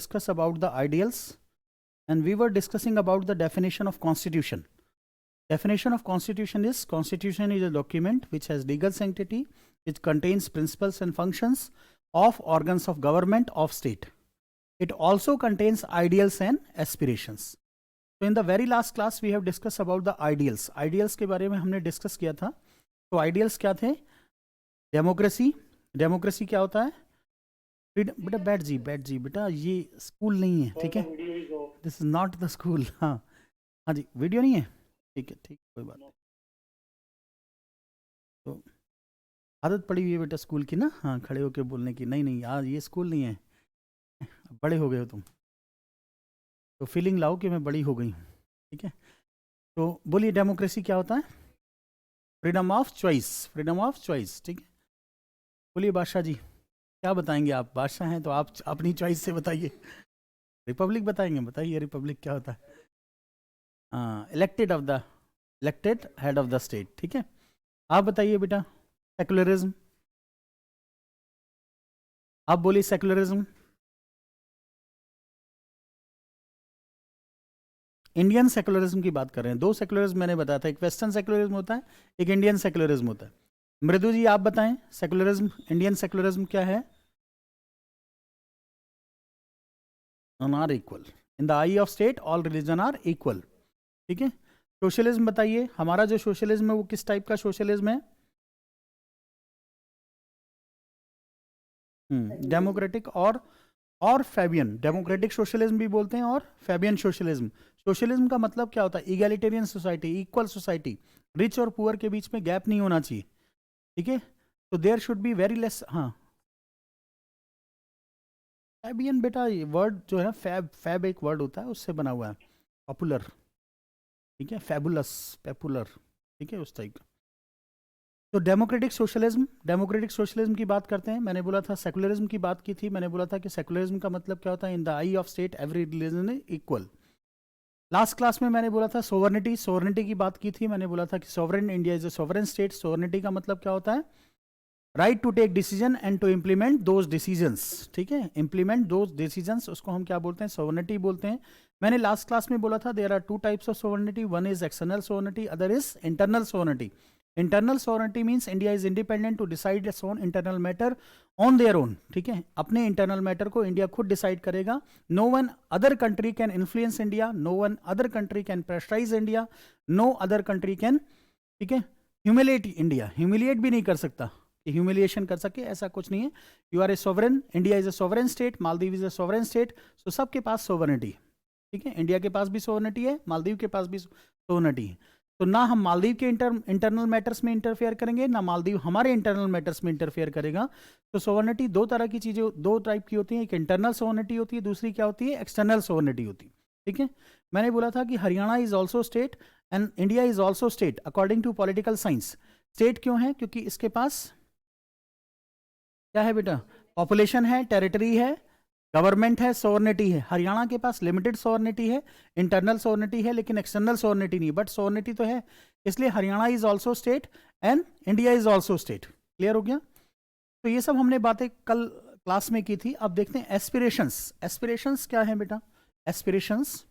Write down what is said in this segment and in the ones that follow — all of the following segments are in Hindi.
discuss about the ideals, and we were discussing about the definition of constitution. Definition of constitution is a document which has legal sanctity, which contains principles and functions of organs of government of state. It also contains ideals and aspirations. So in the very last class we have discussed about the ideals. Ideals के बारे में हमने डिस्कस किया था. तो ideals क्या थे? डेमोक्रेसी. डेमोक्रेसी क्या होता है? बेटा बैठ जी बेटा, ये स्कूल नहीं है, ठीक है? This is not the school. हाँ हाँ जी, वीडियो नहीं है, ठीक है, ठीक, कोई बात नहीं. तो आदत पड़ी हुई है बेटा स्कूल की ना, हाँ, खड़े होके बोलने की. नहीं यार, ये स्कूल नहीं है, बड़े हो गए हो तुम, तो फीलिंग लाओ कि मैं बड़ी हो गई हूँ, ठीक है? तो बोलिए, डेमोक्रेसी क्या होता है? Freedom of choice. Freedom of choice, ठीक है. बोलिए बादशाह जी, क्या बताएंगे आप? बादशाह हैं तो आप अपनी चॉइस से बताइए. रिपब्लिक बताएंगे? बताइए रिपब्लिक क्या होता है? Elected head of the state, ठीक है. आप बताइए बेटा. सेकुलरिज्म, आप बोलिए सेकुलरिज्म. इंडियन सेकुलरिज्म की बात कर रहे हैं. दो सेकुलरिज्म मैंने बताया था, एक वेस्टर्न सेकुलरिज्म होता है, एक इंडियन सेकुलरिज्म होता है. मृदु जी आप बताएं, सेकुलरिज्म, इंडियन सेकुलरिज्म क्या है? Are equal. In the eye of state all religion are equal, ठीक है. सोशलिज्म बताइए, हमारा जो सोशलिज्म है वो किस टाइप का सोशलिज्म है? डेमोक्रेटिक और फैबियन. डेमोक्रेटिक सोशलिज्म भी बोलते हैं और फैबियन सोशलिज्म. सोशलिज्म का मतलब क्या होता है? Egalitarian society, equal society. Rich और पुअर के बीच में गैप नहीं होना चाहिए, ठीक है. तो there should be very less. हाँ, फैबियन बेटा वर्ड जो है ना, फैब एक वर्ड होता है, उससे बना हुआ है. पॉपुलर, ठीक है. फैबुलस, पेपुलर, ठीक है, उस टाइप का. तो डेमोक्रेटिक सोशलिज्म की बात करते हैं. मैंने बोला था सेकुलरिज्म की बात की थी. मैंने बोला था कि सेकुलरिज्म का मतलब क्या होता है? इन the eye of state every religion is equal. Last class में मैंने बोला था सोवरेनिटी की बात की थी. मैंने बोला था कि sovereign India is a sovereign state. Sovereignty का मतलब क्या होता है? Right to take decision and to implement those decisions, ठीक है. इम्प्लीमेंट दोज डिसीजंस, उसको हम क्या बोलते हैं? सोवरेनिटी बोलते हैं. मैंने लास्ट क्लास में बोला था there are two types of sovereignty. One is external sovereignty, other is internal sovereignty. Internal sovereignty means India is independent to decide its own internal matter on their own, ठीक है. अपने इंटरनल मैटर को इंडिया खुद डिसाइड करेगा. No one other country can influence India, no one other country can pressurise India, no other country can, ठीक है, ह्यूमिलेट इंडिया. ह्यूमिलिएट भी नहीं कर सकता, ह्यूमिलिएशन कर सके, ऐसा कुछ नहीं है. You are a sovereign, India is a sovereign state, Maldives is a sovereign state. So सबके पास सोवरेनिटी, ठीक है. इंडिया के पास भी सोवरेनिटी है, मालदीव के पास भी सोवरेनिटी है. तो ना हम मालदीव के इंटरनल मैटर्स में इंटरफेयर करेंगे, ना मालदीव हमारे इंटरनल मैटर्स में इंटरफेयर करेगा. तो सोवरेनिटी दो तरह की चीजें, दो टाइप की होती है. एक इंटरनल सोवरेनिटी होती है, दूसरी क्या होती है? एक्सटर्नल सोवरेनिटी होती है, ठीक है. मैंने बोला था कि Haryana is also state and India is also state according to political science. State क्यों है? क्योंकि इसके पास क्या है बेटा? पॉपुलेशन है, टेरिटरी है, गवर्नमेंट है, सोवरेनिटी है. हरियाणा के पास लिमिटेड सोवरेनिटी है, इंटरनल सोवरेनिटी है, लेकिन एक्सटर्नल सोवरेनिटी नहीं, बट सोवरेनिटी तो है. इसलिए Haryana is also state and India is also state. Clear हो गया? तो ये सब हमने बातें कल क्लास में की थी. अब देखते हैं एस्पिरेशंस. एस्पिरेशंस क्या है बेटा? एस्पिरेशंस,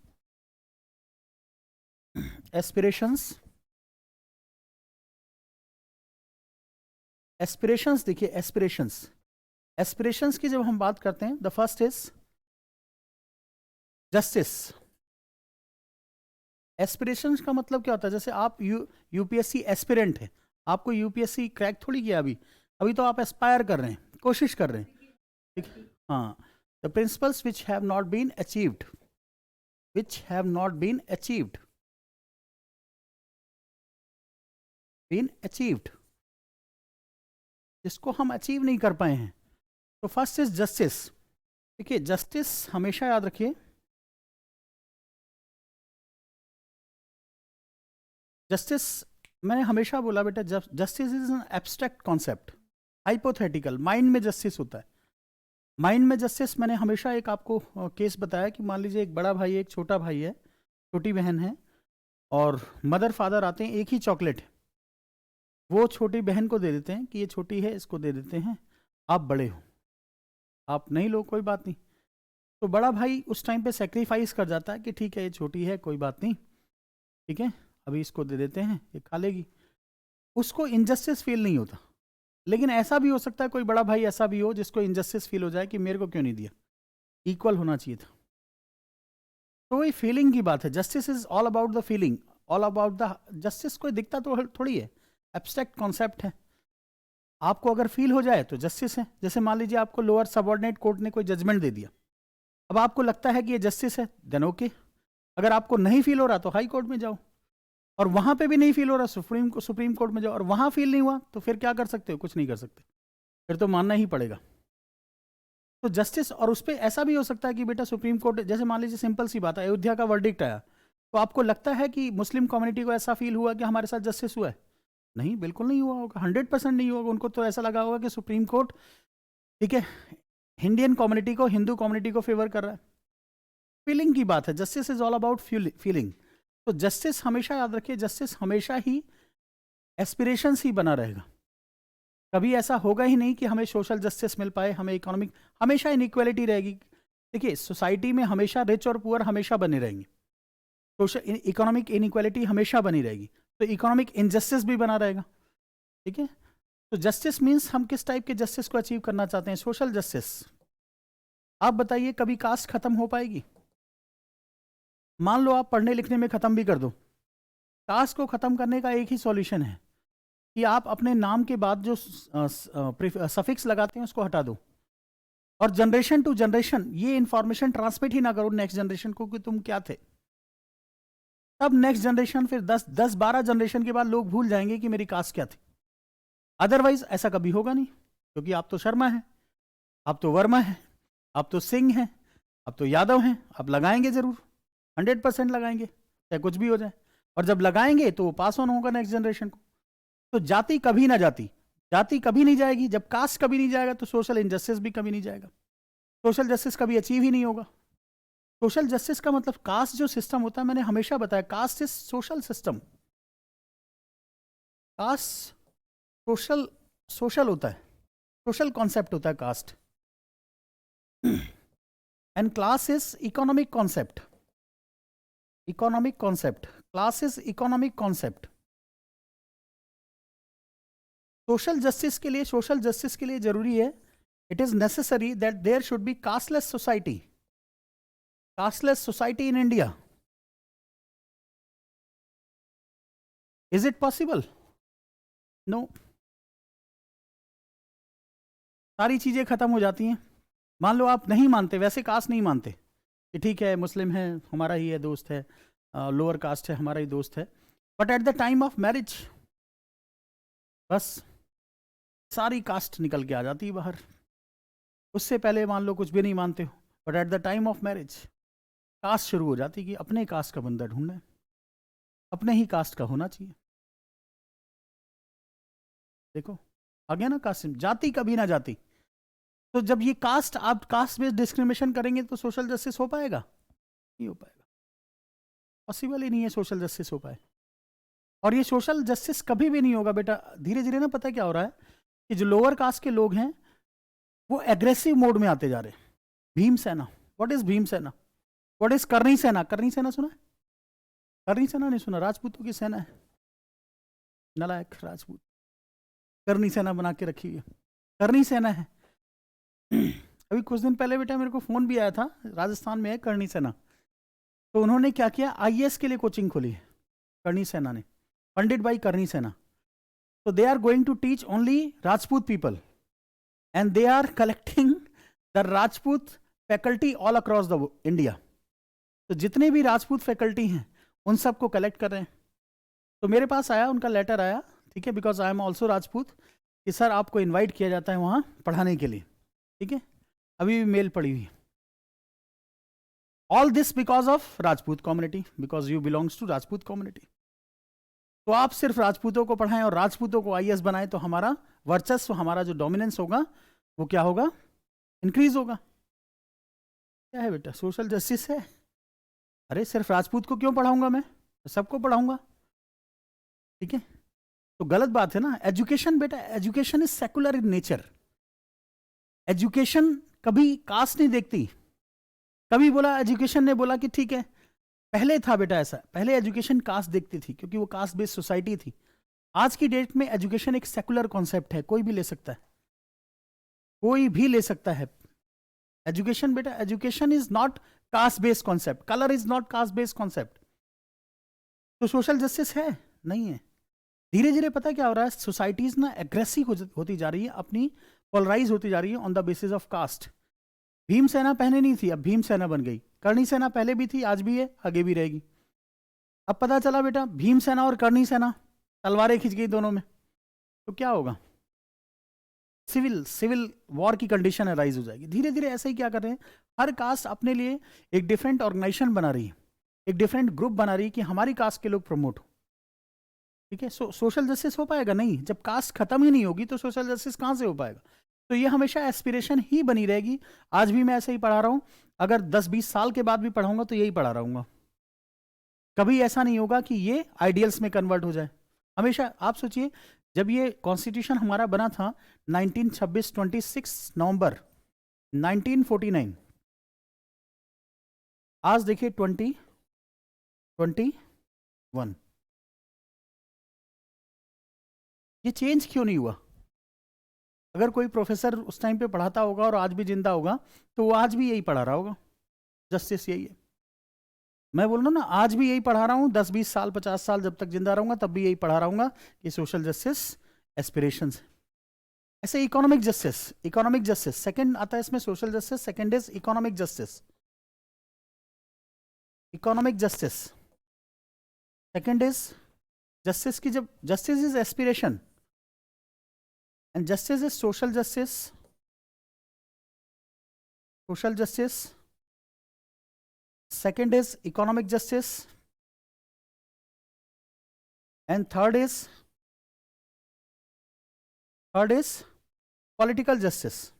एस्पिरेशंस देखिए, एस्पिरेशंस की जब हम बात करते हैं, the first is justice. Aspirations का मतलब क्या होता है? जैसे आप यूपीएससी एस्पिरेंट है, आपको यूपीएससी क्रैक थोड़ी किया अभी तो आप एस्पायर कर रहे हैं, कोशिश कर रहे हैं, ठीक है. हाँ, the principles which have not been achieved, जिसको हम अचीव नहीं कर पाए हैं. तो फर्स्ट इज जस्टिस. देखिए, जस्टिस हमेशा याद रखिए, जस्टिस मैंने हमेशा बोला बेटा, justice is an abstract concept, hypothetical. Mind में जस्टिस होता है. माइंड में जस्टिस, मैंने हमेशा एक आपको केस बताया कि मान लीजिए एक बड़ा भाई है, एक छोटा भाई है, छोटी बहन है, और मदर फादर आते हैं, एक ही चॉकलेट वो छोटी बहन को दे देते हैं कि ये छोटी है, इसको दे देते हैं, आप बड़े हो, आप नहीं लो, कोई बात नहीं. तो बड़ा भाई उस टाइम पे सेक्रीफाइस कर जाता है कि ठीक है ये छोटी है, कोई बात नहीं, ठीक है अभी इसको दे देते हैं, ये खा लेगी। उसको इनजस्टिस फील नहीं होता। लेकिन ऐसा भी हो सकता है कोई बड़ा भाई ऐसा भी हो जिसको इनजस्टिस फील हो जाए कि मेरे को क्यों नहीं दिया, इक्वल होना चाहिए था। तो वही फीलिंग की बात है। Justice is all about the feeling, all about the justice. कोई दिखता तो थोड़ी है, एब्स्ट्रैक्ट कॉन्सेप्ट है। आपको अगर फील हो जाए तो जस्टिस है। जैसे मान लीजिए आपको लोअर सबऑर्डिनेट कोर्ट ने कोई जजमेंट दे दिया, अब आपको लगता है कि ये जस्टिस है, देन ओके। अगर आपको नहीं फील हो रहा तो हाई कोर्ट में जाओ, और वहां पे भी नहीं फील हो रहा सुप्रीम कोर्ट में जाओ, और वहां फील नहीं हुआ तो फिर क्या कर सकते हो? कुछ नहीं कर सकते, फिर तो मानना ही पड़ेगा। तो जस्टिस, और उस पर ऐसा भी हो सकता है कि बेटा सुप्रीम कोर्ट, जैसे मान लीजिए सिंपल सी बात है, अयोध्या का वर्डिक्ट आया, तो आपको लगता है कि मुस्लिम कम्युनिटी को ऐसा फील हुआ कि हमारे साथ जस्टिस हुआ है? नहीं, बिल्कुल नहीं हुआ होगा, 100% नहीं हुआ। उनको तो ऐसा लगा होगा कि सुप्रीम कोर्ट, ठीक है, इंडियन कम्युनिटी को, हिंदू कम्युनिटी को फेवर कर रहा है। फीलिंग की बात है, justice is all about feeling. तो जस्टिस हमेशा याद रखिए, जस्टिस हमेशा ही एस्पिरेशंस ही बना रहेगा। कभी ऐसा होगा ही नहीं कि हमें सोशल जस्टिस मिल पाए, हमें इकोनॉमिक, हमेशा इनइक्वालिटी रहेगी। देखिए सोसाइटी में हमेशा रिच और पुअर हमेशा बने रहेंगे, सोशल इकोनॉमिक इनइक्वालिटी हमेशा बनी रहेगी, तो इकोनॉमिक इनजस्टिस भी बना रहेगा, ठीक है। तो जस्टिस मीन्स हम किस टाइप के जस्टिस को अचीव करना चाहते हैं? Social justice. आप बताइए कभी कास्ट खत्म हो पाएगी? मान लो आप पढ़ने लिखने में खत्म भी कर दो, कास्ट को खत्म करने का एक ही सॉल्यूशन है कि आप अपने नाम के बाद जो सफिक्स लगाते हैं उसको हटा दो, और जनरेशन टू जनरेशन ये इंफॉर्मेशन ट्रांसमिट ही ना करो नेक्स्ट जनरेशन को कि तुम क्या थे। तब नेक्स्ट जनरेशन, फिर 10-12 जनरेशन के बाद लोग भूल जाएंगे कि मेरी कास्ट क्या थी। अदरवाइज ऐसा कभी होगा नहीं, क्योंकि आप तो शर्मा हैं, आप तो वर्मा हैं, आप तो सिंह हैं, आप तो यादव हैं, आप लगाएंगे जरूर, 100% लगाएंगे, चाहे कुछ भी हो जाए। और जब लगाएंगे तो वो पास ऑन होगा नेक्स्ट जनरेशन को। तो जाति कभी ना जाती, जाति कभी नहीं जाएगी। जब कास्ट कभी नहीं जाएगा तो सोशल इनजस्टिस भी कभी नहीं जाएगा, सोशल जस्टिस कभी अचीव ही नहीं होगा। सोशल जस्टिस का मतलब, कास्ट जो सिस्टम होता है, मैंने हमेशा बताया, caste is social system. Caste social, social होता है, सोशल कॉन्सेप्ट होता है caste. And class is economic concept, economic concept, class is economic concept. Social justice के लिए, सोशल जस्टिस के लिए जरूरी है, it is necessary that there should be casteless society, casteless society in India. Is it possible? No. सारी चीजें खत्म हो जाती हैं। मान लो आप नहीं मानते, वैसे कास्ट नहीं मानते कि ठीक है मुस्लिम है हमारा ही है दोस्त है, लोअर कास्ट है हमारा ही दोस्त है, but at the time of marriage बस सारी कास्ट निकल के आ जाती है बाहर। उससे पहले मान लो कुछ भी नहीं मानते हो, but at the time of marriage caste शुरू हो जाती कि अपने कास्ट का बंदा ढूंढना है, अपने ही कास्ट का होना चाहिए। देखो आ गया ना कास्ट, जाति कभी ना जाती। तो जब ये कास्ट, आप कास्ट बेस्ड डिस्क्रिमिनेशन करेंगे तो सोशल जस्टिस हो पाएगा? नहीं हो पाएगा, पॉसिबल ही नहीं है सोशल जस्टिस हो पाए। और ये सोशल जस्टिस कभी भी नहीं होगा बेटा। धीरे धीरे ना, पता क्या हो रहा है कि जो लोअर कास्ट के लोग हैं वो एग्रेसिव मोड में आते जा रहे हैं। Bhimsena, what is Bhimsena? What is Karni Sena? करनी सेना सुना है? करनी सेना नहीं सुना? राजपूतों की सेना है, नालायक राजपूत, करनी सेना बना के रखी है, करनी सेना है। अभी कुछ दिन पहले बेटा मेरे को फोन भी आया था, राजस्थान में है करनी सेना, तो उन्होंने क्या किया, आईएएस के लिए कोचिंग खोली है करनी सेना ने, फंडेड बाई करनी सेना। So they are going to teach only Rajput people, and they are collecting the Rajput faculty all across the India. तो जितने भी राजपूत फैकल्टी हैं उन सबको कलेक्ट कर रहे हैं। तो मेरे पास आया, उनका लेटर आया, ठीक है, because I am also Rajput, कि सर आपको इनवाइट किया जाता है वहाँ पढ़ाने के लिए, ठीक है। अभी भी मेल पड़ी हुई है। All this because of Rajput community, because you belongs to Rajput community. तो आप सिर्फ राजपूतों को पढ़ाएं और राजपूतों को आईएएस बनाएं तो हमारा वर्चस्व, हमारा जो डोमिनेंस होगा वो क्या होगा, इंक्रीज होगा। क्या है बेटा, सोशल जस्टिस है। अरे सिर्फ राजपूत को क्यों पढ़ाऊंगा मैं, सबको पढ़ाऊंगा, ठीक है। तो गलत बात है ना। एजुकेशन बेटा, education is secular in nature. Education कभी कास्ट नहीं देखती। कभी बोला, एजुकेशन ने बोला कि ठीक है, पहले था बेटा ऐसा, पहले एजुकेशन कास्ट देखती थी क्योंकि वो कास्ट बेस्ड सोसाइटी थी। आज की डेट में एजुकेशन एक सेकुलर कॉन्सेप्ट है, कोई भी ले सकता है, कोई भी ले सकता है एजुकेशन। बेटा education is not caste based concept, colour is not caste based concept. तो सोशल जस्टिस है नहीं है। धीरे धीरे पता क्या हो रहा है, सोसाइटीज ना एग्रेसिव होती जा रही है, अपनी पोलराइज होती जा रही है on the basis of caste. Bhimsena पहले नहीं थी, अब भीमसेना बन गई। करणी सेना पहले भी थी, आज भी है, आगे भी रहेगी। अब पता चला बेटा भीमसेना और करणी सेना तलवारें खिंच गई दोनों में, तो क्या होगा, सिविल वॉर की कंडीशन अराइज हो जाएगी। धीरे धीरे ऐसे ही क्या कर रहे हैं, हर कास्ट अपने लिए एक डिफरेंट ऑर्गेनाइजेशन बना रही है, एक डिफरेंट ग्रुप बना रही है कि हमारी कास्ट के लोग प्रमोट हो। ठीक है, सोशल जस्टिस हो पाएगा नहीं, जब कास्ट खत्म ही नहीं होगी तो सोशल जस्टिस कहां से हो पाएगा। तो ये हमेशा एस्पिरेशन ही बनी रहेगी। आज भी मैं ऐसे ही पढ़ा रहा हूं, अगर 10-20 साल के बाद भी पढ़ाऊंगा तो यही पढ़ा रहूंगा। कभी ऐसा नहीं होगा कि ये आइडियल्स में कन्वर्ट हो जाए। हमेशा आप सोचिए, जब ये कॉन्स्टिट्यूशन हमारा बना था 26 नवंबर 1949, आज देखिए 2021, ये चेंज क्यों नहीं हुआ। अगर कोई प्रोफेसर उस टाइम पे पढ़ाता होगा और आज भी जिंदा होगा तो वो आज भी यही पढ़ा रहा होगा, जस्टिस यही है। मैं बोल रहा हूँ ना, आज भी यही पढ़ा रहा हूँ, 10-20 साल 50 साल जब तक जिंदा रहूंगा तब भी यही पढ़ा रहूंगा कि सोशल जस्टिस एस्पिरेशंस। ऐसे इकोनॉमिक जस्टिस सेकंड आता है इसमें, social justice second is economic justice. Economic justice second is justice की, जब justice is aspiration and justice is social justice, second is economic justice, and third is political justice.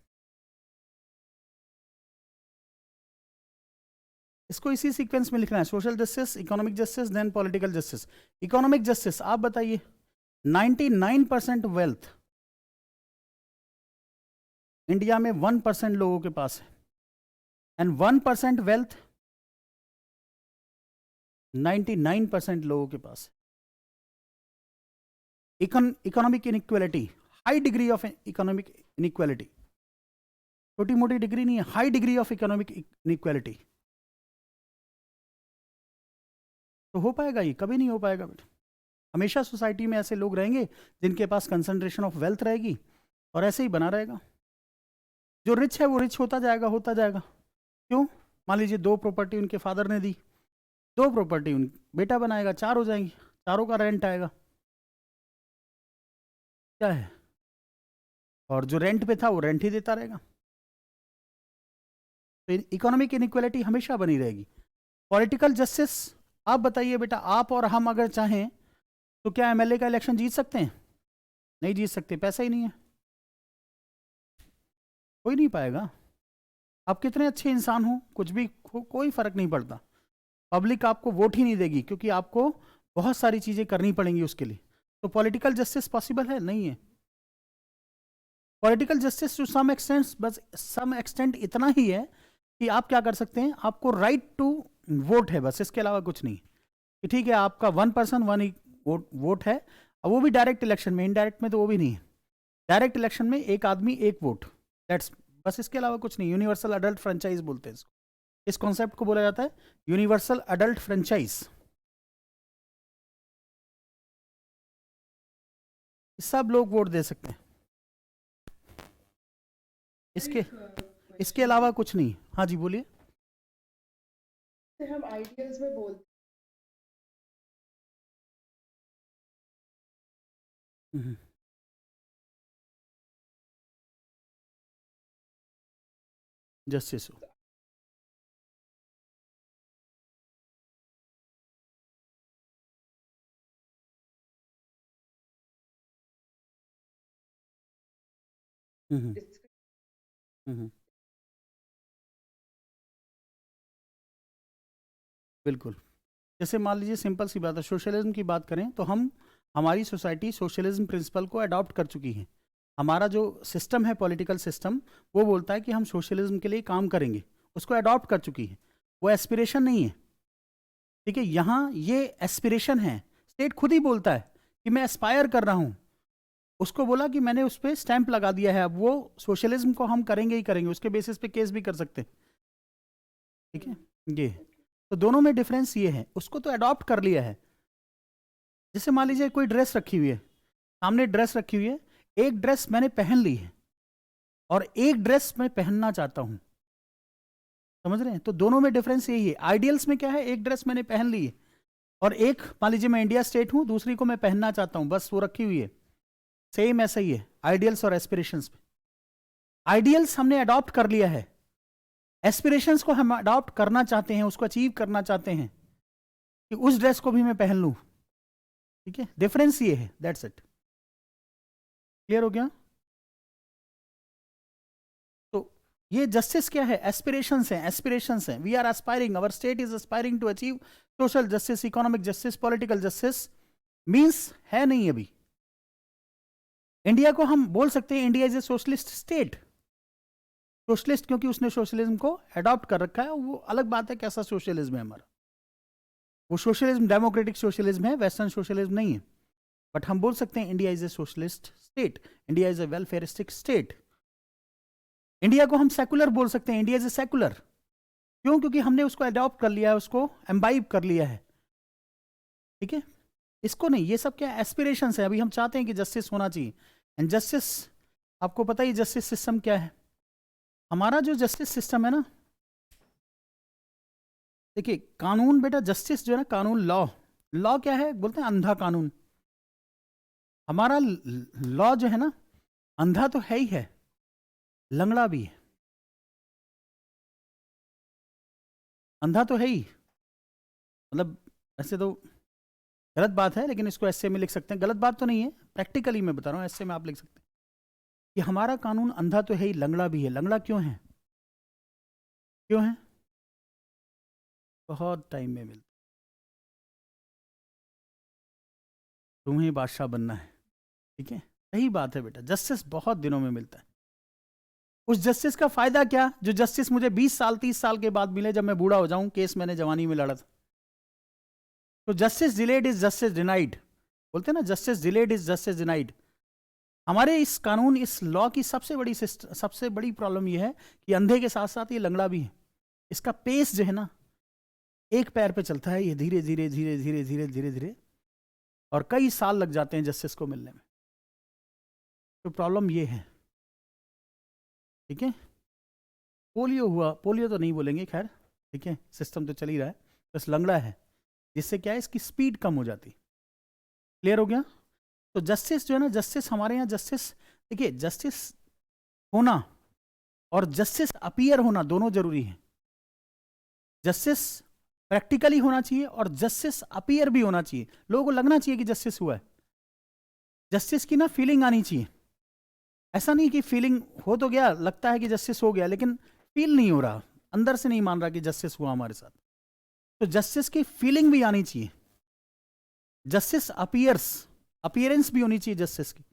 इसको इसी सीक्वेंस में लिखना है, social justice, economic justice, then political justice. Economic justice आप बताइए, 99% वेल्थ इंडिया में 1% लोगों के पास है, एंड 1% वेल्थ 99% लोगों के पास है। Economic inequality, high degree of economic inequality, छोटी मोटी डिग्री नहीं है, high degree of economic inequality. तो हो पाएगा ये? कभी नहीं हो पाएगा बेटा। हमेशा सोसाइटी में ऐसे लोग रहेंगे जिनके पास कंसंट्रेशन ऑफ वेल्थ रहेगी, और ऐसे ही बना रहेगा। जो रिच है वो रिच होता जाएगा, होता जाएगा। क्यों? मान लीजिए 2 प्रॉपर्टी उनके फादर ने दी, 2 प्रॉपर्टी उन बेटा बनाएगा, 4 हो जाएंगी, चारों का रेंट आएगा, क्या है, और जो रेंट पे था वो रेंट ही देता रहेगा। तो इकोनॉमिक इनइक्वालिटी हमेशा बनी रहेगी। पॉलिटिकल जस्टिस आप बताइए बेटा, आप और हम अगर चाहें तो क्या एमएलए का इलेक्शन जीत सकते हैं? नहीं जीत सकते, पैसा ही नहीं है, कोई नहीं पाएगा। आप कितने अच्छे इंसान हो, कुछ भी कोई फर्क नहीं पड़ता, पब्लिक आपको वोट ही नहीं देगी, क्योंकि आपको बहुत सारी चीजें करनी पड़ेंगी उसके लिए। तो पॉलिटिकल जस्टिस पॉसिबल है? नहीं है। Political justice to some extent, बस सम एक्सटेंट इतना ही है कि आप क्या कर सकते हैं, आपको राइट टू वोट है, बस इसके अलावा कुछ नहीं। कि ठीक है, आपका 1 पर्सन 1 वोट है, और वो भी डायरेक्ट इलेक्शन में, इनडायरेक्ट में तो वो भी नहीं है। डायरेक्ट इलेक्शन में 1 आदमी 1 वोट, दैट्स बस, इसके अलावा कुछ नहीं। यूनिवर्सल अडल्ट फ्रेंचाइज बोलते हैं इसको, इस कॉन्सेप्ट को बोला जाता है यूनिवर्सल अडल्ट फ्रेंचाइज। सब लोग वोट दे सकते हैं, इसके अलावा कुछ नहीं। हाँ जी बोलिए। हम आइडियल्स में बोलते जस्टिस हो, बिल्कुल। जैसे मान लीजिए सिंपल सी बात है, सोशलिज्म की बात करें तो हमारी सोसाइटी सोशलिज्म प्रिंसिपल को अडॉप्ट कर चुकी है। हमारा जो सिस्टम है, पॉलिटिकल सिस्टम, वो बोलता है कि हम सोशलिज्म के लिए काम करेंगे, उसको अडॉप्ट कर चुकी है, वो एस्पिरेशन नहीं है। ठीक है, यहां ये एस्पिरेशन है, स्टेट खुद ही बोलता है कि मैं एस्पायर कर रहा हूं, उसको बोला कि मैंने उस पर स्टैंप लगा दिया है, अब वो सोशलिज्म को हम करेंगे ही करेंगे, उसके बेसिस पे केस भी कर सकते हैं। ठीक है, ये तो दोनों में डिफरेंस ये है, उसको तो अडॉप्ट कर लिया है। जैसे मान लीजिए कोई ड्रेस रखी हुई है, सामने ड्रेस रखी हुई है, एक ड्रेस मैंने पहन ली है और एक ड्रेस मैं पहनना चाहता हूं, समझ रहे हैं? तो दोनों में डिफरेंस यही है। आइडियल्स में क्या है, एक ड्रेस मैंने पहन ली है और एक, मान लीजिए मैं इंडिया स्टेट हूं, दूसरी को मैं पहनना चाहता हूं, बस वो रखी हुई है। सेम ऐसा ही है आइडियल्स और एस्पिरेशंस में। आइडियल्स हमने अडॉप्ट कर लिया है, एस्पिरेशंस को हम अडॉप्ट करना चाहते हैं, उसको अचीव करना चाहते हैं कि उस ड्रेस को भी मैं पहन लूं। ठीक है, डिफरेंस ये है, दैट्स इट। क्लियर हो गया? तो ये जस्टिस क्या है, एस्पिरेशंस हैं, एस्पिरेशंस हैं। We are aspiring, our state is aspiring to achieve social justice, economic justice, political justice. Means है नहीं अभी। इंडिया को हम बोल सकते हैं India is a socialist state, socialist क्योंकि उसने सोशलिज्म को अडॉप्ट कर रखा है। वो अलग बात है कैसा सोशलिज्म है हमारा, वो सोशलिज्म डेमोक्रेटिक सोशलिज्म है, वेस्टर्न सोशलिज्म नहीं है। बट हम बोल सकते हैं India is a socialist state, India is a welfaristic state. India को हम सेकुलर बोल सकते हैं, इंडिया इज ए सेकुलर। क्यों? क्योंकि हमने उसको अडॉप्ट कर लिया है, उसको एम्बाइब कर लिया है। ठीक है, इसको नहीं, ये सब क्या एस्पिरेशंस है। अभी हम चाहते हैं कि जस्टिस होना चाहिए, एंड जस्टिस, आपको पता ही जस्टिस सिस्टम क्या है। हमारा जो जस्टिस सिस्टम है ना, देखिए कानून बेटा, जस्टिस जो है ना, कानून, लॉ, लॉ क्या है बोलते हैं, अंधा कानून। हमारा लॉ जो है ना, अंधा तो है ही है, लंगड़ा भी है। अंधा तो है ही, मतलब ऐसे तो गलत बात है, लेकिन इसको ऐसे में लिख सकते हैं, गलत बात तो नहीं है, प्रैक्टिकली मैं बता रहा हूं, ऐसे में आप लिख सकते हैं कि हमारा कानून अंधा तो है ही, लंगड़ा भी है। लंगड़ा क्यों है? क्यों है? बहुत टाइम में मिलता, तुम्हें बादशाह बनना है। ठीक है, सही बात है बेटा, जस्टिस बहुत दिनों में मिलता है। उस जस्टिस का फायदा क्या, जो जस्टिस मुझे 20 साल 30 साल के बाद मिले, जब मैं बूढ़ा हो जाऊं, केस मैंने जवानी में लड़ा था। तो justice delayed is justice denied, बोलते हैं ना, justice delayed is justice denied. हमारे इस कानून, इस लॉ की सबसे बड़ी प्रॉब्लम यह है कि अंधे के साथ साथ ये लंगड़ा भी है। इसका पेस जो है ना, एक पैर पे चलता है, ये धीरे धीरे धीरे धीरे धीरे धीरे धीरे, और कई साल लग जाते हैं जस्टिस को मिलने में। तो प्रॉब्लम ये है। ठीक है, पोलियो हुआ, पोलियो तो नहीं बोलेंगे खैर, ठीक है, सिस्टम तो चल ही रहा है, बस लंगड़ा है, जिससे क्या है, इसकी स्पीड कम हो जाती। क्लियर हो गया? तो जस्टिस जो है ना, जस्टिस हमारे यहाँ, जस्टिस देखिए, जस्टिस होना और जस्टिस अपीयर होना दोनों जरूरी है। जस्टिस प्रैक्टिकली होना चाहिए और जस्टिस अपीयर भी होना चाहिए, लोगों को लगना चाहिए कि जस्टिस हुआ है। जस्टिस की ना फीलिंग आनी चाहिए, ऐसा नहीं कि फीलिंग हो तो गया, लगता है कि जस्टिस हो गया, लेकिन फील नहीं हो रहा, अंदर से नहीं मान रहा कि जस्टिस हुआ हमारे साथ। तो जस्टिस की फीलिंग भी आनी चाहिए। जस्टिस अपीयरेंस भी होनी चाहिए जस्टिस की,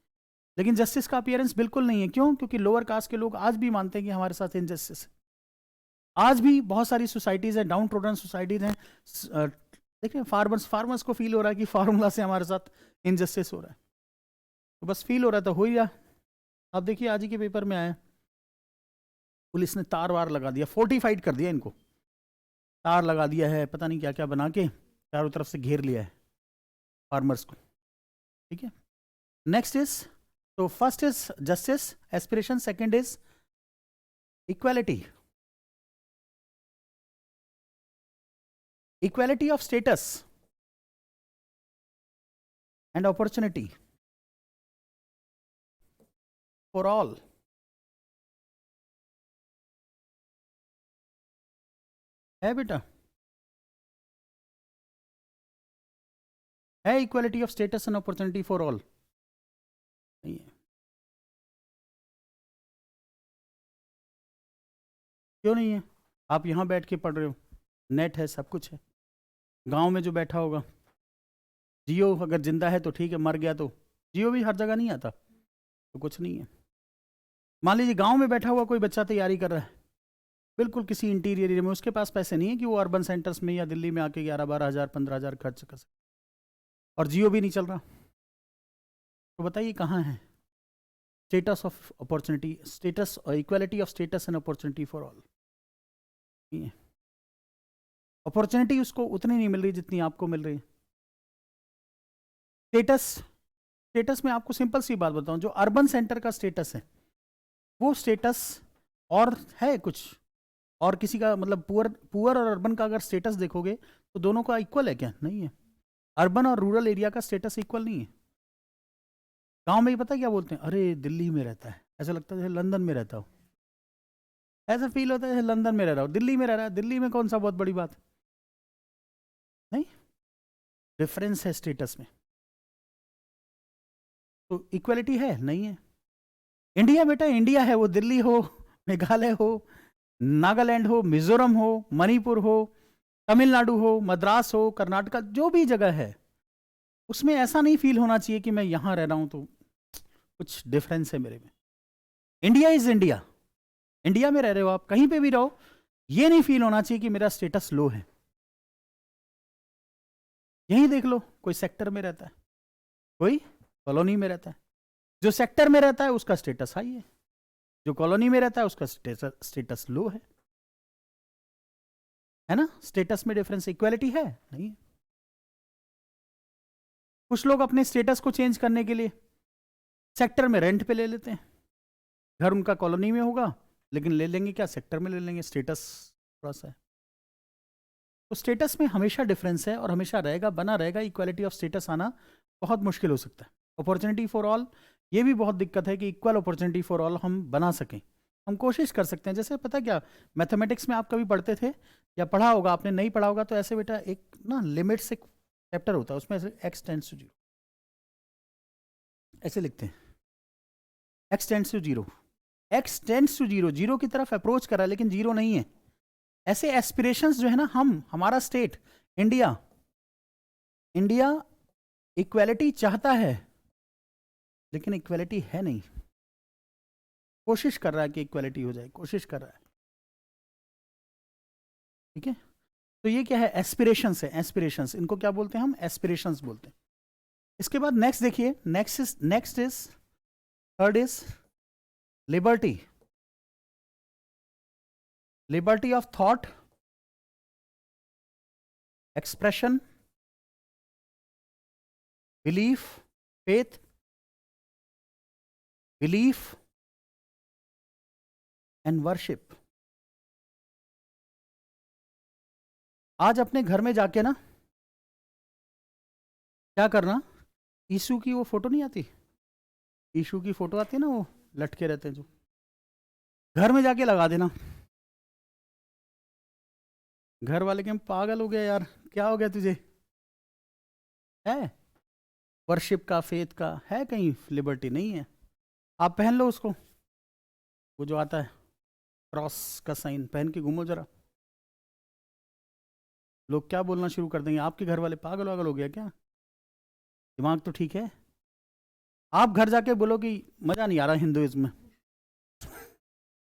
लेकिन जस्टिस का अपीयरेंस बिल्कुल नहीं है। क्यों? क्योंकि लोअर कास्ट के लोग आज भी मानते हैं कि हमारे साथ इनजस्टिस है। आज भी बहुत सारी सोसाइटीज हैं, डाउन ट्रोडन सोसाइटीज हैं, देखिए फार्मर्स को फील हो रहा है कि फार्मूला से हमारे साथ इनजस्टिस हो रहा है, तो बस फील हो रहा है, तो हो ही रहा। अब देखिए आज ही के पेपर में आया, पुलिस ने तार वार लगा दिया, फोर्टिफाइड कर दिया इनको, तार लगा दिया है, पता नहीं क्या क्या बना के चारों तरफ से घेर लिया है फार्मर्स को। ठीक है, नेक्स्ट इज, तो first is justice aspiration, second is equality, equality of status and opportunity for all. है बेटा, है equality of status and opportunity for all? नहीं है। क्यों नहीं है? आप यहां बैठ के पढ़ रहे हो, नेट है, सब कुछ है। गांव में जो बैठा होगा, जियो अगर जिंदा है तो ठीक है, मर गया तो जियो भी हर जगह नहीं आता, तो कुछ नहीं है। मान लीजिए गांव में बैठा हुआ कोई बच्चा तैयारी कर रहा है, बिल्कुल किसी इंटीरियर एरिया में, उसके पास पैसे नहीं है कि वो अर्बन सेंटर्स में या दिल्ली में आके 11-12 हज़ार 15 हज़ार खर्च कर सके, और जियो भी नहीं चल रहा। तो बताइए कहाँ है स्टेटस ऑफ अपॉर्चुनिटी, स्टेटस और equality of status and opportunity for all? Opportunity उसको उतनी नहीं मिल रही जितनी आपको मिल रही है। स्टेटस, स्टेटस में आपको सिंपल सी बात बताऊं, जो अर्बन सेंटर का स्टेटस है वो स्टेटस और है कुछ, और किसी का मतलब पुअर पुअर और अर्बन का अगर स्टेटस देखोगे तो दोनों का इक्वल है क्या? नहीं है। अर्बन और रूरल एरिया का स्टेटस इक्वल नहीं है। गांव में ही पता क्या बोलते हैं, अरे दिल्ली में रहता है, ऐसा लगता है जैसे लंदन में रहता हो, ऐसा फील होता है जैसे लंदन में रह रहा हो, दिल्ली में रह रहा है, दिल्ली में कौन सा बहुत बड़ी बात? नहीं, डिफरेंस है स्टेटस में। तो इक्वलिटी है नहीं है। इंडिया बेटा इंडिया है, वो दिल्ली हो, मेघालय हो, नागालैंड हो, मिजोरम हो, मणिपुर हो, तमिलनाडु हो, मद्रास हो, कर्नाटका, जो भी जगह है उसमें ऐसा नहीं फील होना चाहिए कि मैं यहां रह रहा हूं तो कुछ डिफरेंस है मेरे में। इंडिया इज इंडिया, इंडिया में रह रहे हो आप, कहीं पे भी रहो, ये नहीं फील होना चाहिए कि मेरा स्टेटस लो है। यहीं देख लो, कोई सेक्टर में रहता है, कोई कॉलोनी में रहता है, जो सेक्टर में रहता है उसका स्टेटस हाई है, जो कॉलोनी में रहता है उसका स्टेटस लो है ना? स्टेटस में डिफरेंस, इक्वालिटी है नहीं। कुछ लोग अपने स्टेटस को चेंज करने के लिए सेक्टर में रेंट पे ले लेते हैं, घर उनका कॉलोनी में होगा लेकिन ले लेंगे क्या, सेक्टर में ले लेंगे, स्टेटस थोड़ा सा है। तो स्टेटस में हमेशा डिफरेंस है और हमेशा रहेगा, बना रहेगा। इक्वालिटी ऑफ स्टेटस आना बहुत मुश्किल हो सकता है। अपॉर्चुनिटी फॉर ऑल, ये भी बहुत दिक्कत है कि इक्वल अपॉर्चुनिटी फॉर ऑल हम बना सकें। हम कोशिश कर सकते हैं, जैसे पता क्या, मैथमेटिक्स में आप कभी पढ़ते थे या पढ़ा होगा आपने, नहीं पढ़ा होगा तो ऐसे बेटा एक ना लिमिट्स एक चैप्टर होता है, उसमें एक्स टेंड्स टू जीरो ऐसे लिखते हैं, x tends to zero, x tends to zero, zero की तरफ अप्रोच कर रहा है लेकिन जीरो नहीं है। ऐसे एस्पिरेशंस जो है ना, हमारा स्टेट इंडिया, इंडिया इक्वालिटी चाहता है लेकिन इक्वालिटी है नहीं, कोशिश कर रहा है कि इक्वालिटी हो जाए, कोशिश कर रहा है। ठीक है, तो ये क्या है, एस्पिरेशंस है, एस्पिरेशंस, इनको क्या बोलते हैं हम, एस्पिरेशंस बोलते हैं। इसके बाद नेक्स्ट देखिए, next is third is liberty, liberty of thought, expression, belief, faith, belief and worship. आज अपने घर में जाके ना क्या करना, यीशु की वो फोटो नहीं आती, यीशु की फोटो आती है ना, वो लटके रहते हैं जो, घर में जाके लगा देना। घर वाले के पागल हो गया यार, क्या हो गया तुझे, है वर्शिप का, फेथ का है कहीं लिबर्टी नहीं है, आप पहन लो उसको, वो जो आता है क्रॉस का साइन पहन के घूमो जरा, लोग क्या बोलना शुरू कर देंगे, आपके घर वाले पागल वागल हो गया क्या, दिमाग तो ठीक है। आप घर जाके बोलो कि मज़ा नहीं आ रहा हिंदुइज्म में,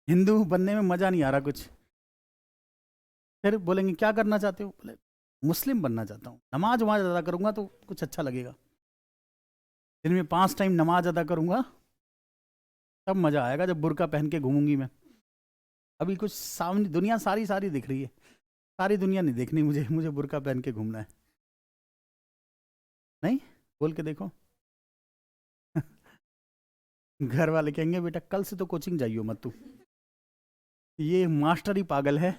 हिंदू बनने में मज़ा नहीं आ रहा कुछ, फिर बोलेंगे क्या करना चाहते हो, बोले मुस्लिम बनना चाहता हूँ, नमाज वमाज अदा करूँगा तो कुछ अच्छा लगेगा, दिन में 5 टाइम नमाज अदा करूँगा तब मज़ा आएगा, जब बुर्का पहन के घूमूंगी मैं। अभी कुछ सामने दुनिया सारी दिख रही है, सारी दुनिया नहीं देखनी मुझे, मुझे बुर्का पहन के घूमना है। नहीं, बोल के देखो घर वाले कहेंगे बेटा कल से तो कोचिंग जाइयो मत तू, ये मास्टर ही पागल है,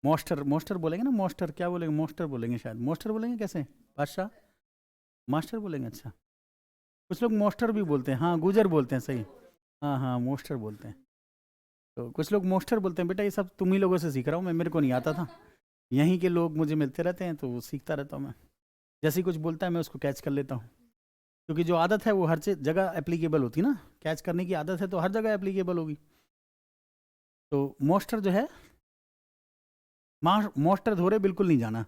मोस्टर, मोस्टर बोलेंगे ना, मोस्टर क्या बोलेंगे, मोस्टर बोलेंगे शायद, मोस्टर बोलेंगे कैसे बादशाह, मास्टर बोलेंगे, अच्छा कुछ लोग मोस्टर भी बोलते हैं, हाँ गुजर बोलते हैं, सही, हाँ हाँ मोस्टर बोलते हैं, तो कुछ लोग मोस्टर बोलते हैं। बेटा ये सब तुम ही लोगों से सीख रहा हूँ मैं, मेरे को नहीं आता था, यहीं के लोग मुझे मिलते रहते हैं तो सीखता रहता हूँ मैं, जैसे ही कुछ बोलता है मैं उसको कैच कर लेता हूँ, क्योंकि जो आदत है वो हर जगह एप्लीकेबल होती ना, कैच करने की आदत है तो हर जगह एप्लीकेबल होगी। तो मोस्टर जो है, मोस्टर धोरे बिल्कुल नहीं जाना,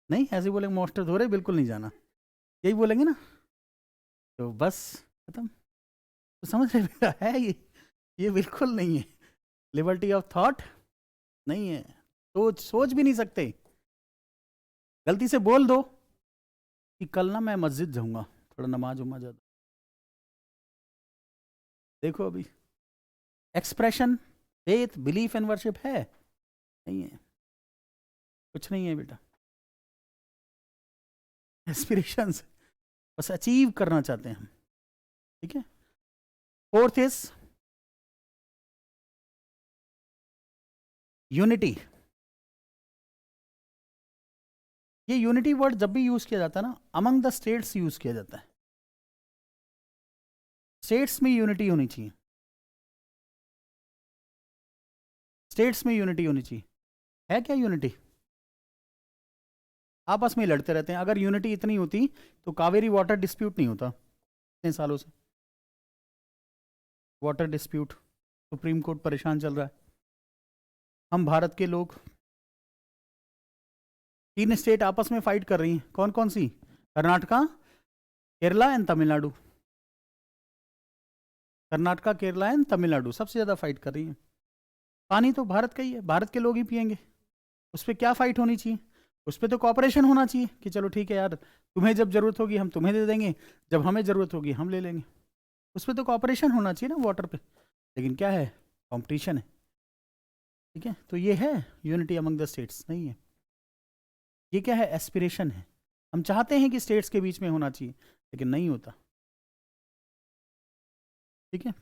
नहीं ऐसे बोलेंगे मोस्टर धोरे बिल्कुल नहीं जाना, यही बोलेंगे ना, तो बस खत्म। तो समझ रहे बेटा है ये बिल्कुल नहीं है, लिबर्टी ऑफ थॉट, नहीं है, सोच भी नहीं सकते। गलती से बोल दो कि कल ना मैं मस्जिद जाऊंगा, थोड़ा नमाज उमा ज्यादा, देखो अभी expression faith belief and worship है? नहीं है, कुछ नहीं है बेटा। एस्पिरेशंस बस अचीव करना चाहते हैं हम, ठीक है। Fourth is unity. ये यूनिटी वर्ड जब भी यूज किया जाता है ना, अमंग द स्टेट्स यूज किया जाता है। स्टेट्स में यूनिटी होनी चाहिए, स्टेट्स में यूनिटी होनी चाहिए। है क्या यूनिटी? आपस में ही लड़ते रहते हैं। अगर यूनिटी इतनी होती तो कावेरी वाटर डिस्प्यूट नहीं होता इतने सालों से। वाटर डिस्प्यूट, सुप्रीम कोर्ट परेशान चल रहा है। हम भारत के लोग, 3 स्टेट आपस में फाइट कर रही हैं। कौन कौन सी? कर्नाटका, केरला एंड तमिलनाडु। कर्नाटका, केरला एंड तमिलनाडु सबसे ज्यादा फाइट कर रही हैं। पानी तो भारत का ही है, भारत के लोग ही पिएंगे। उस पर क्या फाइट होनी चाहिए? उस पर तो कॉपरेशन होना चाहिए कि चलो ठीक है यार, तुम्हें जब जरूरत होगी हम तुम्हें दे देंगे, जब हमें जरूरत होगी हम ले लेंगे। उस पर तो कॉपरेशन होना चाहिए ना वाटर पे। लेकिन क्या है? कंपटीशन है, ठीक है। तो ये है यूनिटी अमंग द स्टेट्स? नहीं है। ये क्या है? एस्पिरेशन है। हम चाहते हैं कि स्टेट्स के बीच में होना चाहिए, लेकिन नहीं होता, ठीक है।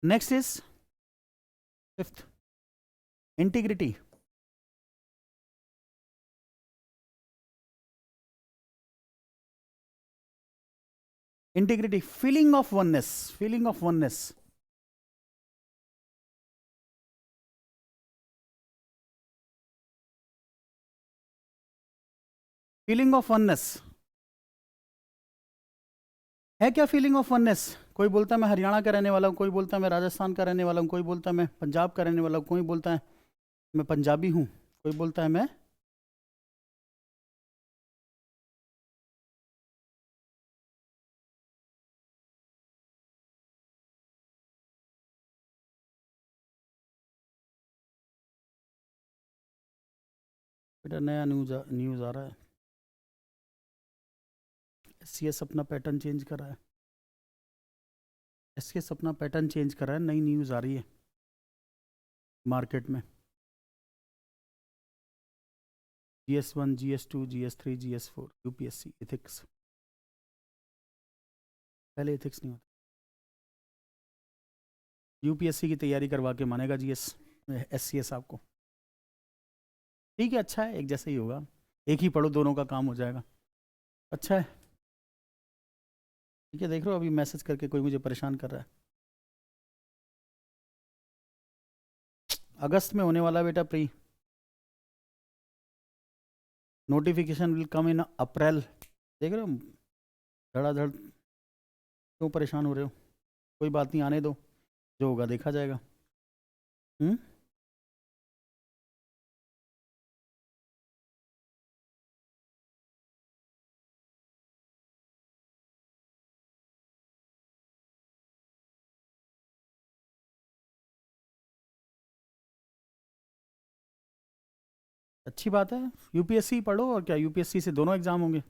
Next is fifth, integrity. Integrity, feeling of oneness, feeling of oneness. Feeling of oneness है क्या? Feeling of oneness. कोई बोलता है मैं हरियाणा का रहने वाला हूँ, कोई बोलता है मैं राजस्थान का रहने वाला हूँ, कोई बोलता है मैं पंजाब का रहने वाला हूँ, कोई बोलता है मैं पंजाबी हूँ, कोई बोलता है मैं। बेटा नया न्यूज़ आ रहा है, एससीएस अपना पैटर्न चेंज कर रहा है। एससीएस अपना पैटर्न चेंज कर रहा है, नई न्यूज़ आ रही है मार्केट में। GS1, GS2, GS3, GS4, UPSC ethics. पहले एथिक्स नहीं होता। यूपीएससी की तैयारी करवा के मानेगा जीएस एससीएस आपको। ठीक है, अच्छा है, एक जैसा ही होगा। एक ही पढ़ो, दोनों का काम हो जाएगा। अच्छा है, ठीक है। देख रहे हो अभी मैसेज करके कोई मुझे परेशान कर रहा है। अगस्त में होने वाला बेटा प्री, नोटिफिकेशन विल कम इन अप्रैल। देख रहे हो धड़ाधड़ क्यों परेशान हो रहे हो? कोई बात नहीं, आने दो, जो होगा देखा जाएगा। हम्म, अच्छी बात है। यूपीएससी पढ़ो, और क्या, यूपीएससी से दोनों एग्जाम होंगे।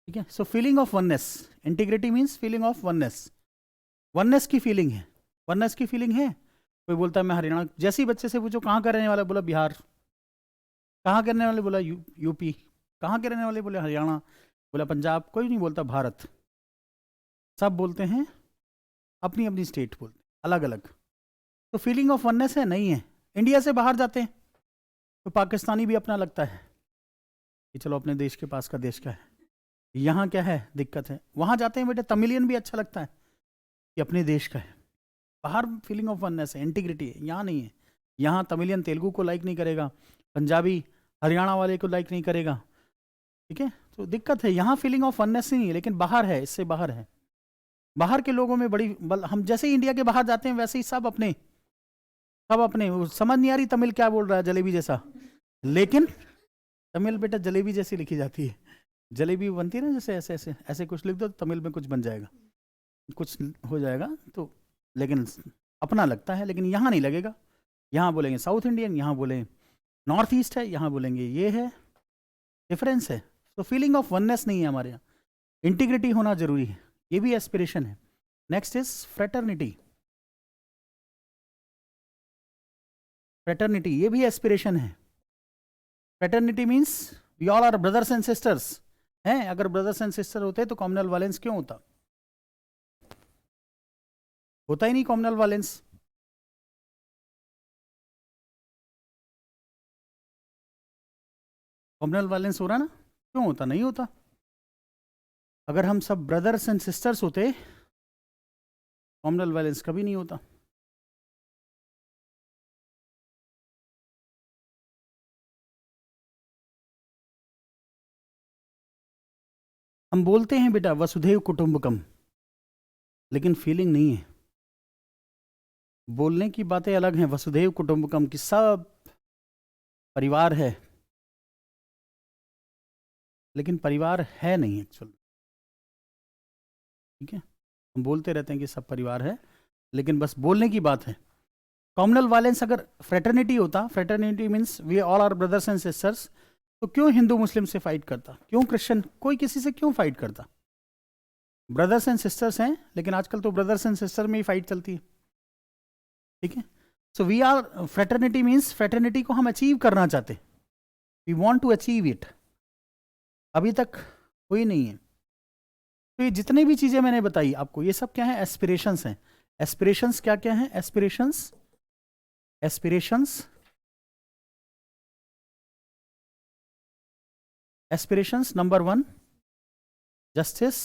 ठीक है। So feeling of oneness, integrity means feeling of oneness. Oneness की फीलिंग है, वननेस की फीलिंग है। कोई बोलता है मैं हरियाणा, जैसे ही बच्चे से पूछो कहाँ का रहने वाला, बोला बिहार। कहाँ के रहने वाले, बोला यूपी। कहाँ के रहने वाले, बोले हरियाणा। बोला पंजाब। कोई नहीं बोलता भारत, सब बोलते हैं अपनी अपनी स्टेट, बोलते हैं अलग अलग। तो फीलिंग ऑफ वननेस है नहीं है। इंडिया से बाहर जाते हैं तो पाकिस्तानी भी अपना लगता है कि चलो अपने देश के पास का देश क्या है। यहाँ क्या है, दिक्कत है। वहाँ जाते हैं बेटे तमिलियन भी अच्छा लगता है कि अपने देश का है। बाहर फीलिंग ऑफ वननेस है, इंटीग्रिटी है, यहाँ नहीं है। यहाँ तमिलियन तेलुगु को लाइक नहीं करेगा, पंजाबी हरियाणा वाले को लाइक नहीं करेगा, ठीक है। तो दिक्कत है, यहाँ फीलिंग ऑफ वननेस ही नहीं है, लेकिन बाहर है, इससे बाहर है। बाहर के लोगों में बड़ी हम जैसे ही इंडिया के बाहर जाते हैं वैसे ही सब अपने, सब अपने। समझ नहीं आ रही तमिल क्या बोल रहा है, जलेबी जैसा। लेकिन तमिल बेटा जलेबी जैसी लिखी जाती है, जलेबी बनती है ना, जैसे ऐसे ऐसे ऐसे कुछ लिख दो तो तमिल में कुछ बन जाएगा, कुछ हो जाएगा तो, लेकिन अपना लगता है, लेकिन यहाँ नहीं लगेगा। यहाँ बोलेंगे साउथ इंडियन, यहाँ बोले नॉर्थ ईस्ट है, यहाँ बोलेंगे ये है, डिफरेंस है। तो फीलिंग ऑफ वननेस नहीं है हमारे यहाँ, इंटीग्रिटी होना जरूरी है, ये भी एस्पिरेशन है। Next is fraternity. फ्रेटर्निटी ये भी एस्पिरेशन है। Fraternity means we all are brothers and sisters हैं। अगर ब्रदर्स एंड सिस्टर होते तो कॉम्युनल वायलेंस क्यों होता? होता ही नहीं कॉम्युनल वायलेंस। कॉम्युनल वायलेंस हो रहा ना, क्यों होता? नहीं होता। अगर हम सब ब्रदर्स एंड सिस्टर्स होते, कॉम्युनल वायलेंस कभी नहीं होता। हम बोलते हैं बेटा वसुधैव कुटुंबकम, लेकिन फीलिंग नहीं है। बोलने की बातें अलग हैं, वसुधैव कुटुंबकम की सब परिवार है, लेकिन परिवार है नहीं एक्चुअल। ठीक है, हम बोलते रहते हैं कि सब परिवार है, लेकिन बस बोलने की बात है। कॉम्युनल वायलेंस अगर फ्रेटर्निटी होता, fraternity means we all are brothers and sisters, तो क्यों हिंदू मुस्लिम से फाइट करता? क्यों क्रिश्चियन, कोई किसी से क्यों फाइट करता? ब्रदर्स एंड सिस्टर्स हैं, लेकिन आजकल तो ब्रदर्स एंड सिस्टर में ही फाइट चलती है। ठीक है, so we are, fraternity means fraternity को हम अचीव करना चाहते, we want to achieve it. अभी तक हुई नहीं है। तो ये जितनी भी चीजें मैंने बताई आपको, ये सब क्या है? एस्पिरेशंस हैं। एस्पिरेशंस क्या क्या हैं? Aspirations, aspirations, aspirations number 1 justice,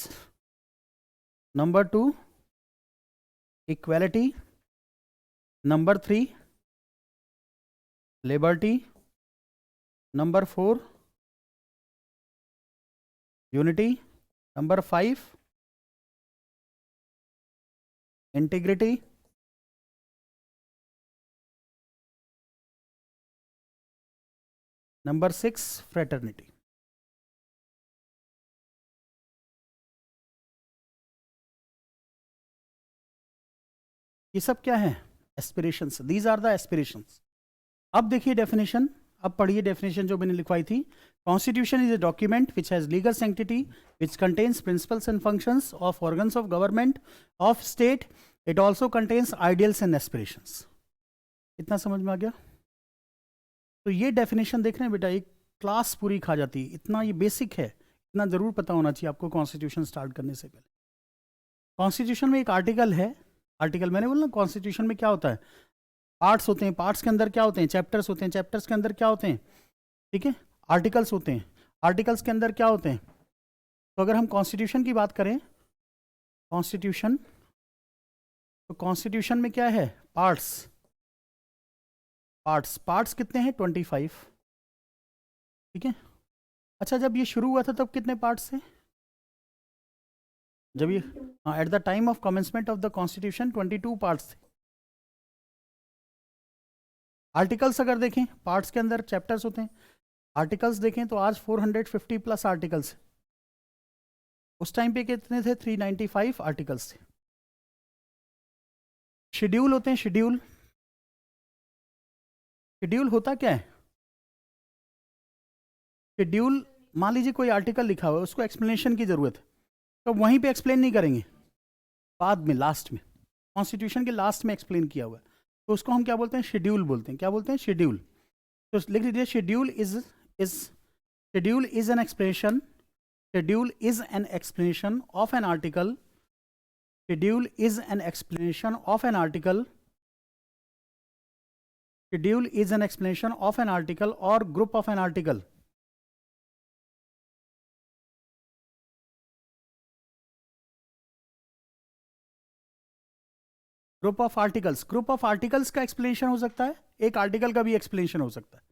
number 2 equality, number 3 liberty, number 4 unity, number 5 integrity, number 6 fraternity. ये सब क्या है? Aspirations, these are the aspirations. अब देखिए डेफिनेशन, अब पढ़िए डेफिनेशन जो मैंने लिखवाई थी। Constitution is a document which has legal sanctity, which contains principles and functions of organs of government of state. It also contains ideals and aspirations. इतना समझ में आ गया? तो ये डेफिनेशन देख रहे हैं बेटा, एक क्लास पूरी खा जाती है। इतना ये बेसिक है, इतना जरूर पता होना चाहिए आपको कॉन्स्टिट्यूशन स्टार्ट करने से पहले। कॉन्स्टिट्यूशन में एक आर्टिकल है, आर्टिकल मैंने बोला कॉन्स्टिट्यूशन में क्या होता है, पार्ट्स होते हैं, पार्ट्स के अंदर क्या होते हैं? चैप्टर्स होते हैं, चैप्टर्स के अंदर क्या होते हैं? ठीक है, आर्टिकल्स होते हैं, आर्टिकल्स के अंदर क्या होते हैं? तो अगर हम कॉन्स्टिट्यूशन की बात करें, कॉन्स्टिट्यूशन, तो कॉन्स्टिट्यूशन में क्या है? पार्ट्स, पार्ट्स, पार्ट्स कितने हैं? 25। ठीक है, अच्छा जब ये शुरू हुआ था तब कितने पार्ट्स थे? जब ये, हाँ, eight the time of commencement of the constitution 22 parts थे। आर्टिकल्स अगर देखें, पार्ट्स के अंदर चैप्टर्स होते हैं, आर्टिकल्स देखें तो आज 450 प्लस आर्टिकल्स। उस टाइम पे कितने थे? 395 आर्टिकल्स थे। शेड्यूल होते हैं, शेड्यूल, शेड्यूल होता क्या है? शेड्यूल, मान लीजिए कोई आर्टिकल लिखा हुआ है, उसको एक्सप्लेनेशन की जरूरत है, तो वहीं पे एक्सप्लेन नहीं करेंगे, बाद में, लास्ट में, कॉन्स्टिट्यूशन के लास्ट में एक्सप्लेन किया हुआ है, तो उसको हम क्या बोलते हैं? शेड्यूल बोलते हैं। क्या बोलते हैं? शेड्यूल। तो लिख लीजिए, schedule is schedule is an explanation, schedule is an explanation of an article, schedule is an explanation of an article, schedule is an explanation of an article और group of an article. Group of articles, group of articles का एक्सप्लेनेशन हो सकता है, एक आर्टिकल का भी एक्सप्लेनेशन हो सकता है।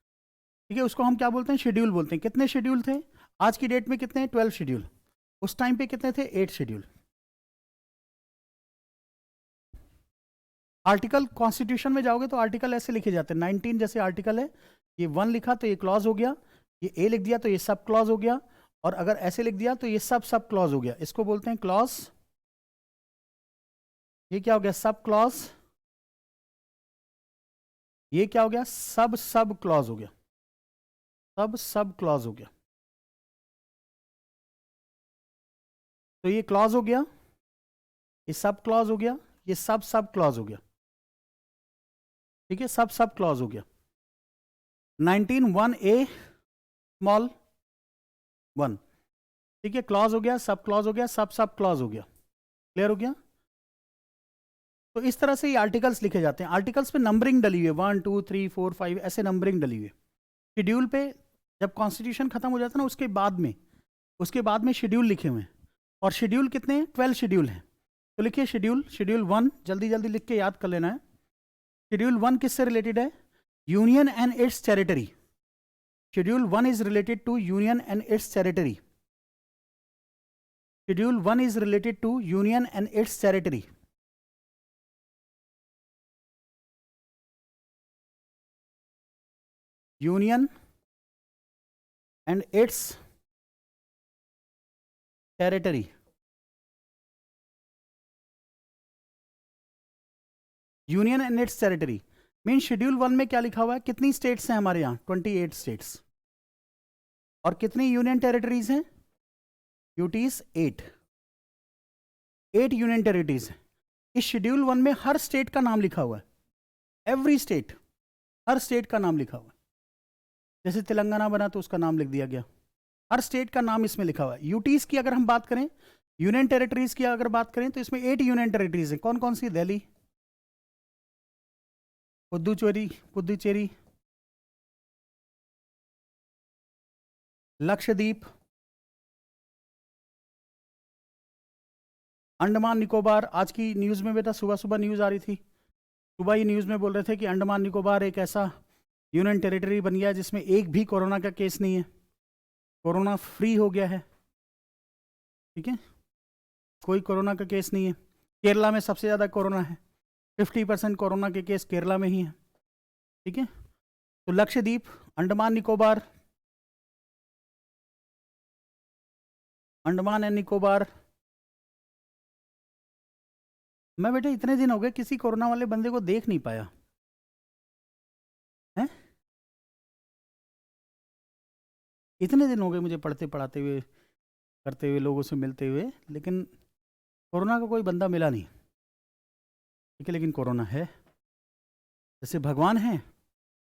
ठीक है, उसको हम क्या बोलते हैं? शेड्यूल बोलते हैं। कितने शेड्यूल थे? आज की डेट में कितने हैं? 12 शेड्यूल। उस टाइम पे कितने थे? 8 शेड्यूल। आर्टिकल, कॉन्स्टिट्यूशन में जाओगे तो आर्टिकल ऐसे लिखे जाते हैं, 19 जैसे आर्टिकल है, ये 1 लिखा तो ये क्लॉज हो गया, ये ए लिख दिया तो ये सब क्लॉज हो गया, और अगर ऐसे लिख दिया तो ये सब सब क्लॉज हो गया, इसको बोलते हैं क्लॉज। ये क्या हो गया? Sub clause. ये क्या हो गया? सब सब क्लॉज हो गया, सब सब क्लॉज हो गया। तो ये क्लॉज हो गया, ये सब क्लॉज हो गया, ये सब सब क्लॉज हो गया, ठीक है, सब सब क्लॉज हो गया। 19(1)(a) स्मॉल 1, ठीक है, क्लॉज हो गया, सब क्लॉज हो गया, सब सब क्लॉज हो गया। क्लियर हो गया? तो इस तरह से ये आर्टिकल्स लिखे जाते हैं। आर्टिकल्स पे नंबरिंग डली हुई है, 1 2 3 4 5 ऐसे नंबरिंग डली हुई है। शेड्यूल पे जब कॉन्स्टिट्यूशन खत्म हो जाता है ना, उसके बाद में शेड्यूल लिखे हुए हैं। और शेड्यूल कितने हैं? 12 शेड्यूल हैं। तो लिखिए शेड्यूल 1, जल्दी जल्दी लिख के याद कर लेना है। शेड्यूल 1 किससे रिलेटेड है? Union and its territory. Schedule 1 is related to union and its territory. Schedule 1 is related to union and its territory. Union and its territory. Union and its territory mean schedule 1 में क्या लिखा हुआ है? कितनी स्टेट्स हैं हमारे यहाँ? 28 स्टेट्स। और कितनी यूनियन टेरिटरीज हैं? यूटीज 8 यूनियन टेरिटरीज हैं। इस शेड्यूल 1 में हर स्टेट का नाम लिखा हुआ है, एवरी स्टेट, हर स्टेट का नाम लिखा हुआ है। जैसे तेलंगाना बना तो उसका नाम लिख दिया गया, हर स्टेट का नाम इसमें लिखा हुआ है। यूटीज की अगर हम बात करें, यूनियन टेरिटरीज की अगर बात करें, तो इसमें 8 यूनियन टेरिटरीज हैं। कौन कौन सी? दिल्ली, पुदुचेरी, लक्षद्वीप, अंडमान निकोबार। आज की न्यूज़ में बेटा सुबह सुबह न्यूज़ आ रही थी, सुबह ही न्यूज़ में बोल रहे थे कि अंडमान निकोबार एक ऐसा यूनियन टेरिटरी बन गया है जिसमें एक भी कोरोना का केस नहीं है, कोरोना फ्री हो गया है, ठीक है, कोई कोरोना का केस नहीं है। केरला में सबसे ज़्यादा कोरोना है, 50% कोरोना के केस केरला में ही है, ठीक है। तो लक्षद्वीप, अंडमान निकोबार, अंडमान एंड निकोबार। मैं बेटा इतने दिन हो गए किसी कोरोना वाले बंदे को देख नहीं पाया है। इतने दिन हो गए मुझे पढ़ते पढ़ाते हुए, करते हुए, लोगों से मिलते हुए, लेकिन कोरोना का कोई बंदा मिला नहीं, ठीक है। लेकिन कोरोना है, जैसे भगवान है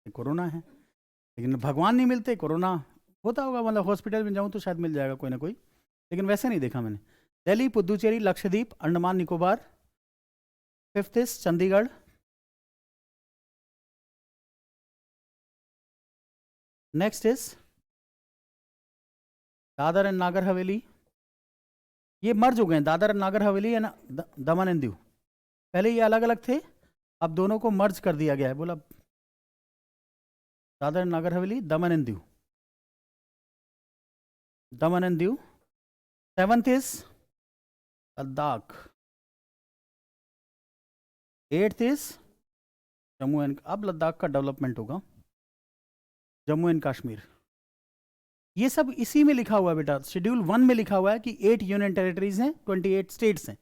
कोरोना है, लेकिन भगवान नहीं मिलते, कोरोना होता होगा। मतलब हॉस्पिटल में जाऊँ तो शायद मिल जाएगा कोई ना कोई, लेकिन वैसे नहीं देखा मैंने। Delhi, Puducherry, Lakshadweep, Andaman Nicobar. 5th is Chandigarh, next is Dadar and Nagar Haveli. ये मर्ज हो गए हैं, Dadar and Nagar Haveli and Daman and Diu. पहले ये अलग अलग थे, अब दोनों को मर्ज कर दिया गया है। बोला Dadar and Nagar Haveli, Daman and Diu, Daman and Diu. 7th is Ladakh, 8th is Jammu and, अब लद्दाख का डेवलपमेंट होगा, जम्मू एंड कश्मीर। ये सब इसी में लिखा हुआ है बेटा, शेड्यूल 1 में लिखा हुआ है कि 8 यूनियन टेरिटरीज हैं, 28 स्टेट्स हैं,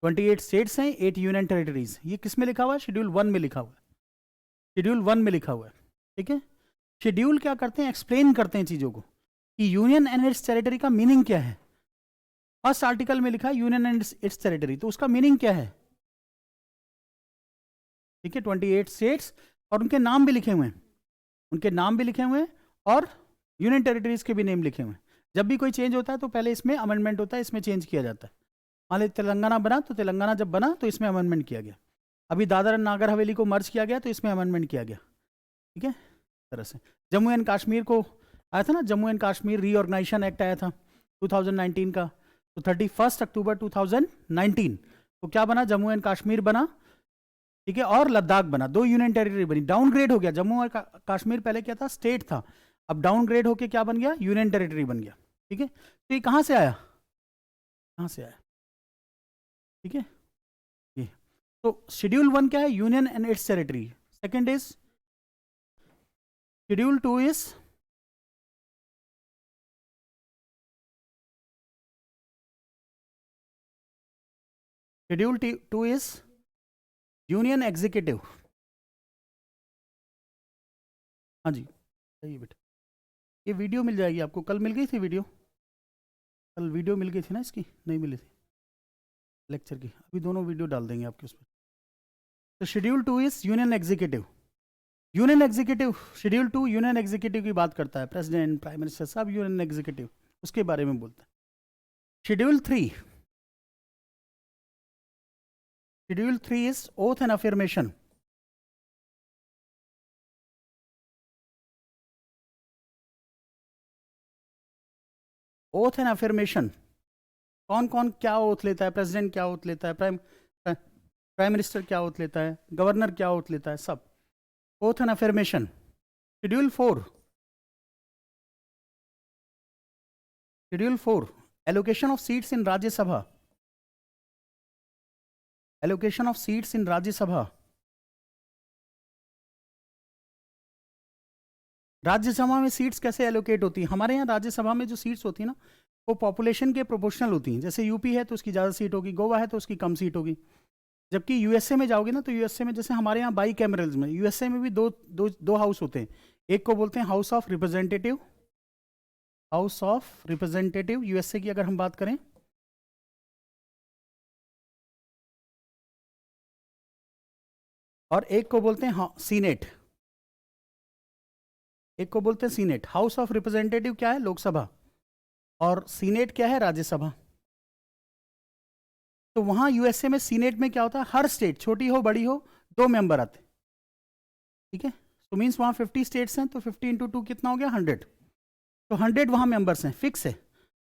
28 स्टेट्स हैं, 8 यूनियन टेरिटरीज। ये किस में लिखा हुआ है? शेड्यूल 1 में लिखा हुआ है, शेड्यूल 1 में लिखा हुआ है, ठीक है। शेड्यूल क्या करते हैं? एक्सप्लेन करते हैं चीज़ों को कि यूनियन एंड इट्स टेरिटरी का मीनिंग क्या है। फर्स्ट आर्टिकल में लिखा है यूनियन एंड इट्स टेरिटरी, तो उसका मीनिंग क्या है, ठीक है। 28 स्टेट्स और उनके नाम भी लिखे हुए हैं, उनके नाम भी लिखे हुए हैं और यूनियन टेरिटरीज के भी नेम लिखे हुए हैं। जब भी कोई चेंज होता है तो पहले इसमें अमेंडमेंट होता है, इसमें चेंज किया जाता है। मान लीजिए तेलंगाना बना तो तेलंगाना जब बना तो इसमें अमेंडमेंट किया गया। अभी दादर एंड नागर हवेली को मर्ज किया गया तो इसमें अमेंडमेंट किया गया, ठीक है, तरह से। जम्मू एंड कश्मीर को आया था ना, Jammu and Kashmir reorganisation act आया था 2019 का, तो 31 अक्टूबर 2019 तो क्या बना? जम्मू एंड कश्मीर बना, ठीक है, और लद्दाख बना, 2 यूनियन टेरिटरी बनी। डाउनग्रेड हो गया, जम्मू और कश्मीर पहले क्या था? स्टेट था, अब डाउनग्रेड होके क्या बन गया? यूनियन टेरिटरी बन गया, ठीक है। तो ये कहाँ से आया? कहाँ से आया, ठीक है। ये तो शेड्यूल 1 क्या है? Union and its territory. Second is schedule 2 is schedule 2 is union executive. हाँ जी सही बेटा, ये वीडियो मिल जाएगी आपको, कल मिल गई थी वीडियो, कल वीडियो मिल गई थी ना इसकी, नहीं मिली थी लेक्चर की, अभी दोनों वीडियो डाल देंगे आपके उसमें। तो schedule 2 is union executive. Union executive, schedule 2 union executive की बात करता है, प्रेसिडेंट, प्राइम मिनिस्टर सब यूनियन एग्जीक्यूटिव, उसके बारे में बोलता है। Schedule 3, schedule 3 is oath and affirmation. Oath and affirmation, कौन कौन क्या ओथ लेता है, प्रेसिडेंट क्या ओथ लेता है, प्राइम मिनिस्टर क्या ओथ लेता है, गवर्नर क्या ओथ लेता है, सब oath and affirmation. Schedule 4, schedule 4 allocation of seats in Rajya Sabha, allocation of seats in Rajya Sabha. Rajya Sabha में सीट्स कैसे एलोकेट होती हैं? हमारे यहाँ राज्यसभा में जो सीट्स होती हैं ना, वो पॉपुलेशन के प्रोपोर्शनल होती हैं। जैसे यूपी है तो उसकी ज़्यादा सीट होगी, गोवा है तो उसकी कम सीट होगी। जबकि यूएसए में जाओगे ना, तो यूएसए में जैसे हमारे यहाँ बाई कैमरल्स में, यूएसए में भी दो हाउस होते हैं। एक को बोलते हैं house of representative, house of representative USA की अगर हम बात करें, और एक को बोलते हैं सीनेट, एक को बोलते हैं सीनेट। हाउस ऑफ रिप्रेजेंटेटिव क्या है? लोकसभा, और सीनेट क्या है? राज्यसभा। तो वहां यूएसए में सीनेट में क्या होता है, हर स्टेट छोटी हो बड़ी हो 2 मेंबर आते, ठीक है। तो मीन्स वहां 50 स्टेट्स हैं, तो 50 इंटू 2 कितना हो गया? 100। तो 100 वहां मेंबर्स हैं, फिक्स है।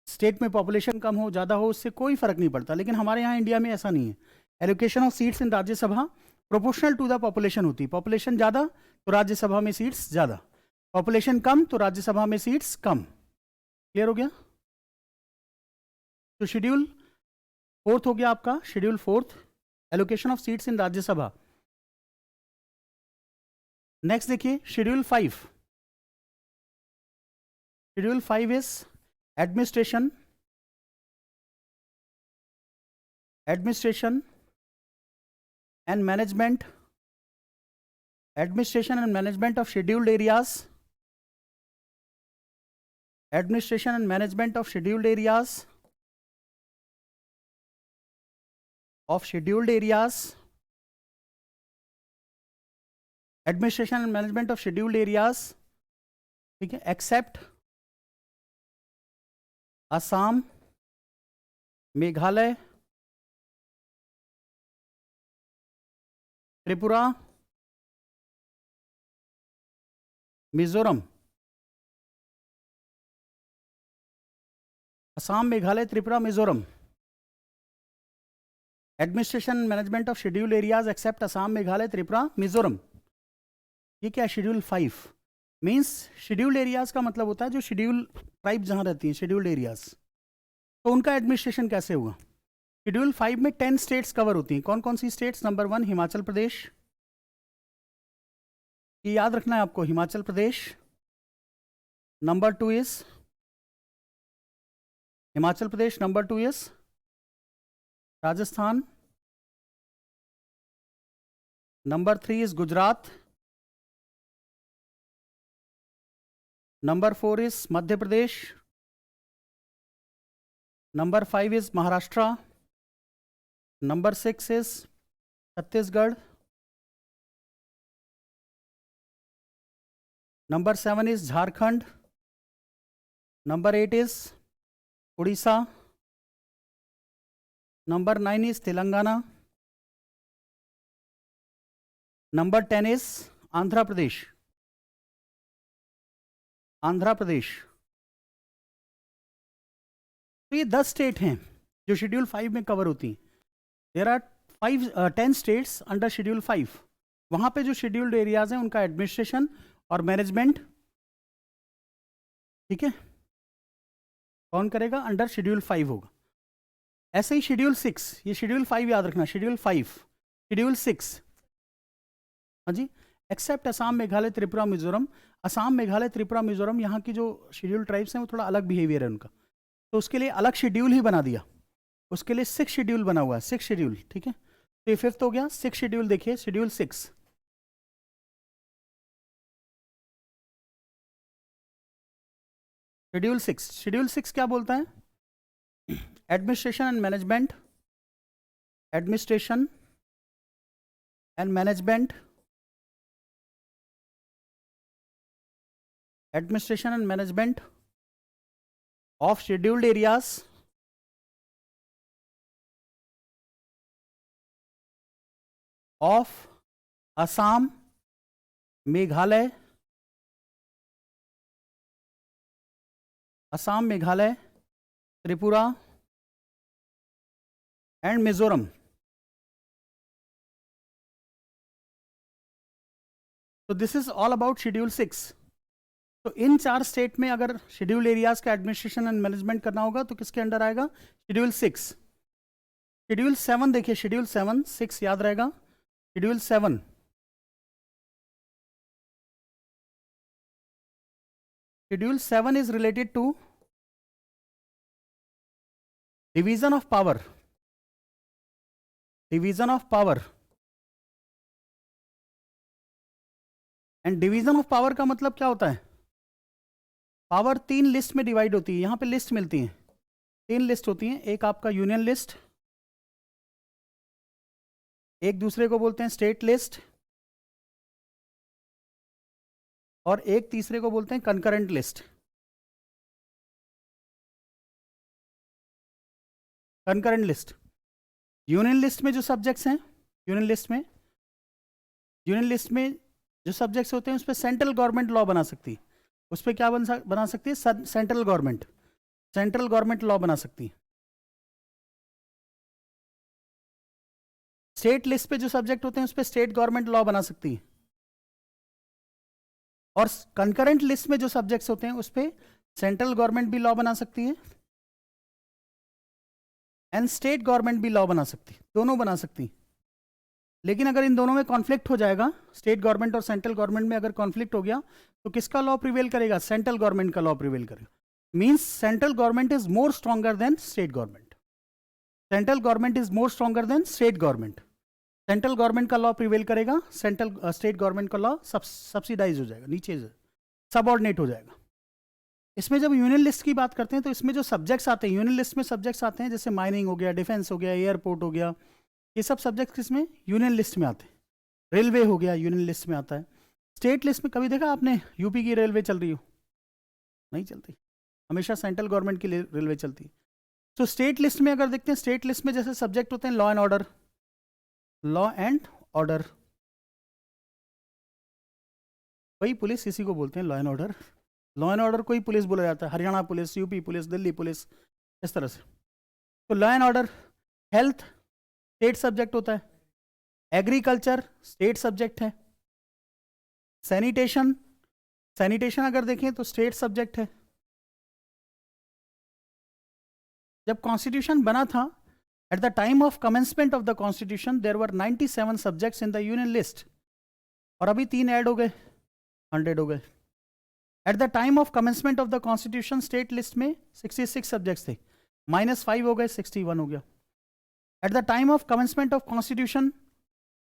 स्टेट में पॉपुलेशन कम हो ज़्यादा हो उससे कोई फर्क नहीं पड़ता। लेकिन हमारे यहाँ इंडिया में ऐसा नहीं है। Allocation of seats in Rajya Sabha proportional to the population होती है। पॉपुलेशन ज़्यादा तो राज्यसभा में सीट्स ज़्यादा, पॉपुलेशन कम तो राज्यसभा में सीट्स कम। क्लियर हो गया? तो शेड्यूल 4 हो गया आपका, schedule 4 allocation of seats in Rajya Sabha. Next देखिए schedule 5, schedule 5 is administration, administration and management, administration and management of scheduled areas, administration and management of scheduled areas, of scheduled areas, administration and management of scheduled areas, ठीक है, except Assam, Meghalaya, Tripura, Mizoram. Assam, Meghalaya, Tripura, Mizoram. Administration management of scheduled areas except Assam, Meghalaya, Tripura, Mizoram. ये क्या है? शेड्यूल 5 मीन्स शेड्यूल्ड एरियाज का मतलब होता है जो शेड्यूल ट्राइब जहां रहती हैं, शेड्यूल्ड एरियाज, तो उनका एडमिनिस्ट्रेशन कैसे हुआ। शेड्यूल 5 में 10 स्टेट्स कवर होती हैं। कौन कौन सी स्टेट्स? नंबर 1 हिमाचल प्रदेश, ये याद रखना है आपको, Himachal Pradesh. Number 2 is Himachal Pradesh, number 2 is Rajasthan, number 3 is Gujarat, number 4 is Madhya Pradesh, number 5 is Maharashtra, number 6 is Chhattisgarh, number 7 is Jharkhand, number 8 is Orissa, number 9 is Telangana, number 10 is Andhra Pradesh, Andhra Pradesh. तो ये 10 स्टेट हैं जो शेड्यूल 5 में कवर होती हैं। There are 10 states under schedule 5। वहां पे जो शेड्यूल्ड एरियाज हैं उनका एडमिनिस्ट्रेशन और मैनेजमेंट, ठीक है, कौन करेगा? अंडर शेड्यूल 5 होगा। ऐसे ही शेड्यूल 6, ये शेड्यूल 5 याद रखना, शेड्यूल 5, शेड्यूल 6, हाँ जी, एक्सेप्ट असम, मेघालय, त्रिपुरा, मिजोरम। असम, मेघालय, त्रिपुरा, मिजोरम यहाँ की जो शेड्यूल ट्राइब्स हैं वो थोड़ा अलग बिहेवियर है उनका, तो उसके लिए अलग शेड्यूल ही बना दिया। उसके लिए 6 शेड्यूल बना हुआ है, 6 शेड्यूल, ठीक है। तो ये 5th हो गया। 6 शेड्यूल देखिए, शेड्यूल 6, शेड्यूल 6, शेड्यूल 6 क्या बोलता है? Administration and management, administration and management, administration and management of scheduled areas of Assam, Meghalaya, Assam, Meghalaya, Tripura and Mizoram. So this is all about schedule 6. तो इन 4 स्टेट में अगर शेड्यूल एरियाज का एडमिनिस्ट्रेशन एंड मैनेजमेंट करना होगा तो किसके अंडर आएगा? शेड्यूल 6। शेड्यूल 7 देखिए, शेड्यूल 7, 6 याद रहेगा। Schedule 7, schedule 7 is related to division of power, division of power. And division of power का मतलब क्या होता है? पावर 3 लिस्ट में डिवाइड होती है। यहां पे लिस्ट मिलती हैं, 3 लिस्ट होती हैं। एक आपका यूनियन लिस्ट, एक दूसरे को बोलते हैं स्टेट लिस्ट, और एक तीसरे को बोलते हैं concurrent list. Concurrent list, union list में जो सब्जेक्ट्स हैं, यूनियन लिस्ट में जो सब्जेक्ट्स होते हैं उस पर सेंट्रल गवर्नमेंट लॉ बना सकती है। उस पर क्या बना सकती है? सेंट्रल गवर्नमेंट लॉ बना सकती है। स्टेट लिस्ट पे जो सब्जेक्ट होते हैं उस पर स्टेट गवर्नमेंट लॉ बना सकती है। और कंकरेंट लिस्ट में जो सब्जेक्ट्स होते हैं उस पर सेंट्रल गवर्नमेंट भी लॉ बना सकती है एंड स्टेट गवर्नमेंट भी लॉ बना सकती है, दोनों बना सकती है। लेकिन अगर इन दोनों में कॉन्फ्लिक्ट हो जाएगा, स्टेट गवर्नमेंट और सेंट्रल गवर्नमेंट में अगर कॉन्फ्लिक्ट हो गया तो किसका लॉ प्रिवेल करेगा? सेंट्रल गवर्नमेंट का लॉ प्रिवेल करेगा। Means central government is more stronger than state government. Central government is more stronger than state government. Central government का लॉ प्रिवेल करेगा, स्टेट गवर्नमेंट का लॉ सब्सिडाइज हो जाएगा, नीचे सबऑर्डिनेट हो जाएगा। इसमें जब यूनियन लिस्ट की बात करते हैं तो इसमें जो सब्जेक्ट्स आते हैं, यूनियन लिस्ट में सब्जेक्ट्स आते हैं जैसे माइनिंग हो गया, डिफेंस हो गया, एयरपोर्ट हो गया, ये सब सब्जेक्ट्स किसमें? यूनियन लिस्ट में आते हैं। रेलवे हो गया, यूनियन लिस्ट में आता है। स्टेट लिस्ट में कभी देखा आपने यूपी की रेलवे चल रही हो? नहीं चलती, हमेशा सेंट्रल गवर्नमेंट की रेलवे चलती है। तो स्टेट लिस्ट में अगर देखते हैं, स्टेट लिस्ट में जैसे सब्जेक्ट होते हैं law and order, law and order, वही पुलिस इसी को बोलते हैं law and order. Law and order को ही पुलिस बोला जाता है, Haryana police, UP police, Delhi police, इस तरह से। तो law and order. Health state subject होता है, एग्रीकल्चर स्टेट सब्जेक्ट है, सैनिटेशन, सैनिटेशन अगर देखें तो स्टेट सब्जेक्ट है। जब कॉन्स्टिट्यूशन बना था, at the time of commencement of the constitution there were 97 subjects in the union list, और अभी 3 ऐड हो गए, 100 हो गए। At the time of commencement of the constitution state list में 66 सब्जेक्ट्स थे, -5 हो गए, 61 हो गया। Eight the time of commencement of constitution,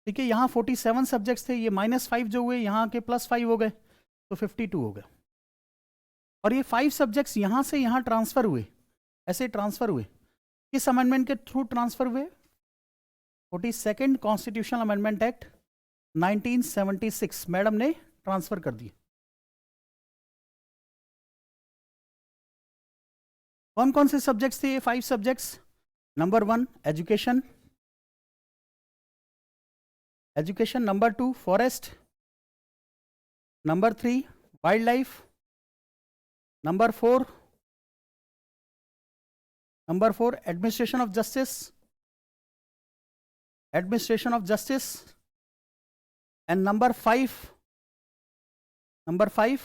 ठीक है, यहाँ 47 सब्जेक्ट्स थे, ये -5 जो हुए यहाँ के +5 हो गए, तो 52 हो गए। और ये 5 सब्जेक्ट्स यहाँ से यहाँ ट्रांसफर हुए, ऐसे ट्रांसफर हुए। किस अमेंडमेंट के थ्रू ट्रांसफर हुए? 42nd constitutional amendment act 1976 madam ने ट्रांसफर कर दी। कौन कौन से सब्जेक्ट्स थे ये 5 subjects? Number 1 education, education. Number 2 forest, number 3 wildlife, number 4 administration of justice, administration of justice, and number 5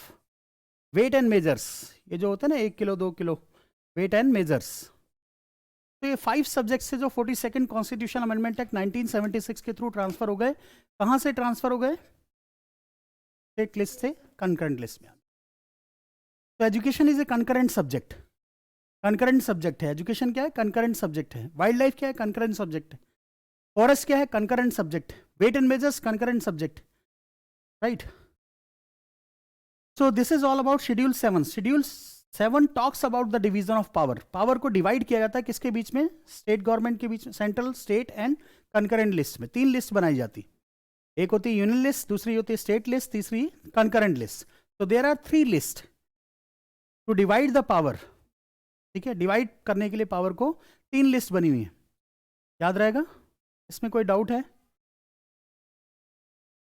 weight and measures. ये जो होते हैं ना 1 kilo 2 kilo, weight and measures. तो ये 5 सब्जेक्ट से जो 42nd कॉन्स्टिट्यूशन अमेंडमेंट एक्ट 1976 के थ्रू ट्रांसफर हो गए। कहां से ट्रांसफर हो गए? स्टेट लिस्ट से कंकरेंट लिस्ट में। तो education is a concurrent subject, concurrent subject है। एजुकेशन क्या है? कंकरेंट सब्जेक्ट है। वाइल्ड लाइफ क्या है? कंकरेंट सब्जेक्ट है। फॉरेस्ट क्या है? Concurrent subject. Weight and measures concurrent subject, right. So this is all about schedule 7। Schedule 7 talks about the division of power. Power को डिवाइड किया जाता है किसके बीच में? स्टेट गवर्नमेंट के बीच में, central, state and concurrent list में। 3 लिस्ट बनाई जाती, एक होती है यूनियन लिस्ट, दूसरी होती है स्टेट लिस्ट, तीसरी कंकरेंट लिस्ट। तो there are 3 list to divide the power. ठीक है, डिवाइड करने के लिए पावर को 3 लिस्ट बनी हुई है। याद रहेगा? इसमें कोई डाउट है?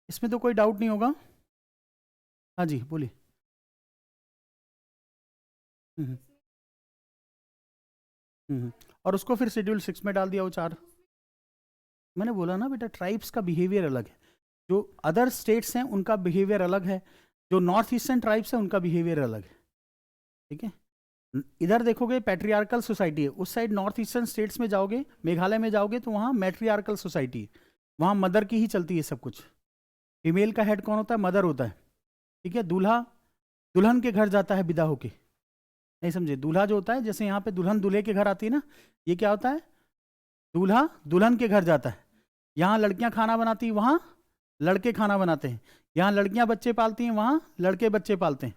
इसमें तो कोई डाउट नहीं होगा। हाँ जी बोलिए। हम्म, और उसको फिर शेड्यूल 6 में डाल दिया वो 4। मैंने बोला ना बेटा, ट्राइब्स का बिहेवियर अलग है। जो अदर स्टेट्स हैं उनका बिहेवियर अलग है, जो नॉर्थ ईस्टर्न ट्राइब्स हैं उनका बिहेवियर अलग है। ठीक है, इधर देखोगे पैट्रियार्कल सोसाइटी है, उस साइड नॉर्थ ईस्टर्न स्टेट्स में जाओगे, मेघालय में जाओगे तो वहाँ मैट्रियार्कल सोसाइटी है, वहाँ मदर की ही चलती है सब कुछ। फीमेल का हेड कौन होता है? मदर होता है। ठीक है, दूल्हा दुल्हन के घर जाता है विदा होके। नहीं समझे? दूल्हा जो होता है, जैसे यहाँ पे दुल्हन दूल्हे के घर आती है ना, ये क्या होता है? दूल्हा दुल्हन के घर जाता है। यहाँ लड़कियाँ खाना बनाती हैं, वहाँ लड़के खाना बनाते हैं। यहाँ लड़कियाँ बच्चे पालती हैं, वहाँ लड़के बच्चे पालते हैं।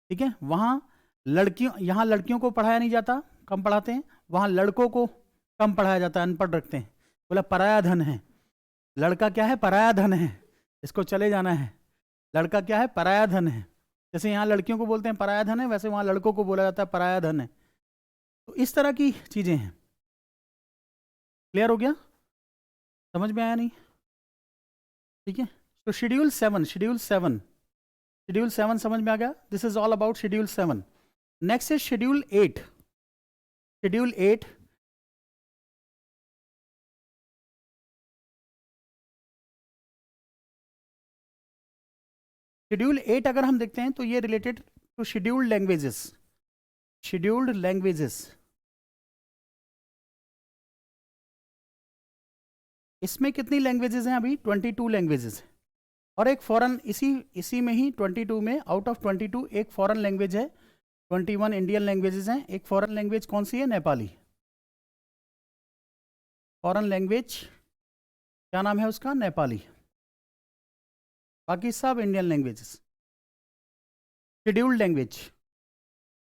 ठीक है, वहाँ लड़कियों, यहाँ लड़कियों को पढ़ाया नहीं जाता, कम पढ़ाते हैं। वहाँ लड़कों को कम पढ़ाया जाता है, अनपढ़ रखते हैं। बोला पराया धन है। लड़का क्या है? पराया धन है, इसको चले जाना है। लड़का क्या है? पराया धन है। जैसे यहाँ लड़कियों को बोलते हैं पराया धन है, वैसे वहाँ लड़कों को बोला जाता है पराया धन है। तो इस तरह की चीज़ें हैं। क्लियर हो गया? समझ में आया नहीं? ठीक है, तो शेड्यूल 7, शेड्यूल 7, शेड्यूल 7 समझ में आ गया? This is all about schedule 7। Next is schedule 8। Schedule 8 schedule 8 अगर हम देखते हैं तो ये related to scheduled languages. Scheduled languages, इसमें कितनी लैंग्वेजेस हैं? अभी 22 लैंग्वेजेस। और एक फॉरेन, इसी में ही 22 में, आउट ऑफ 22 एक फॉरेन लैंग्वेज है। 21 इंडियन लैंग्वेजेस हैं। एक फॉरेन लैंग्वेज कौन सी है? नेपाली। फॉरेन लैंग्वेज क्या नाम है उसका? नेपाली। बाकी सब इंडियन लैंग्वेजेस। शेड्यूल्ड लैंग्वेज,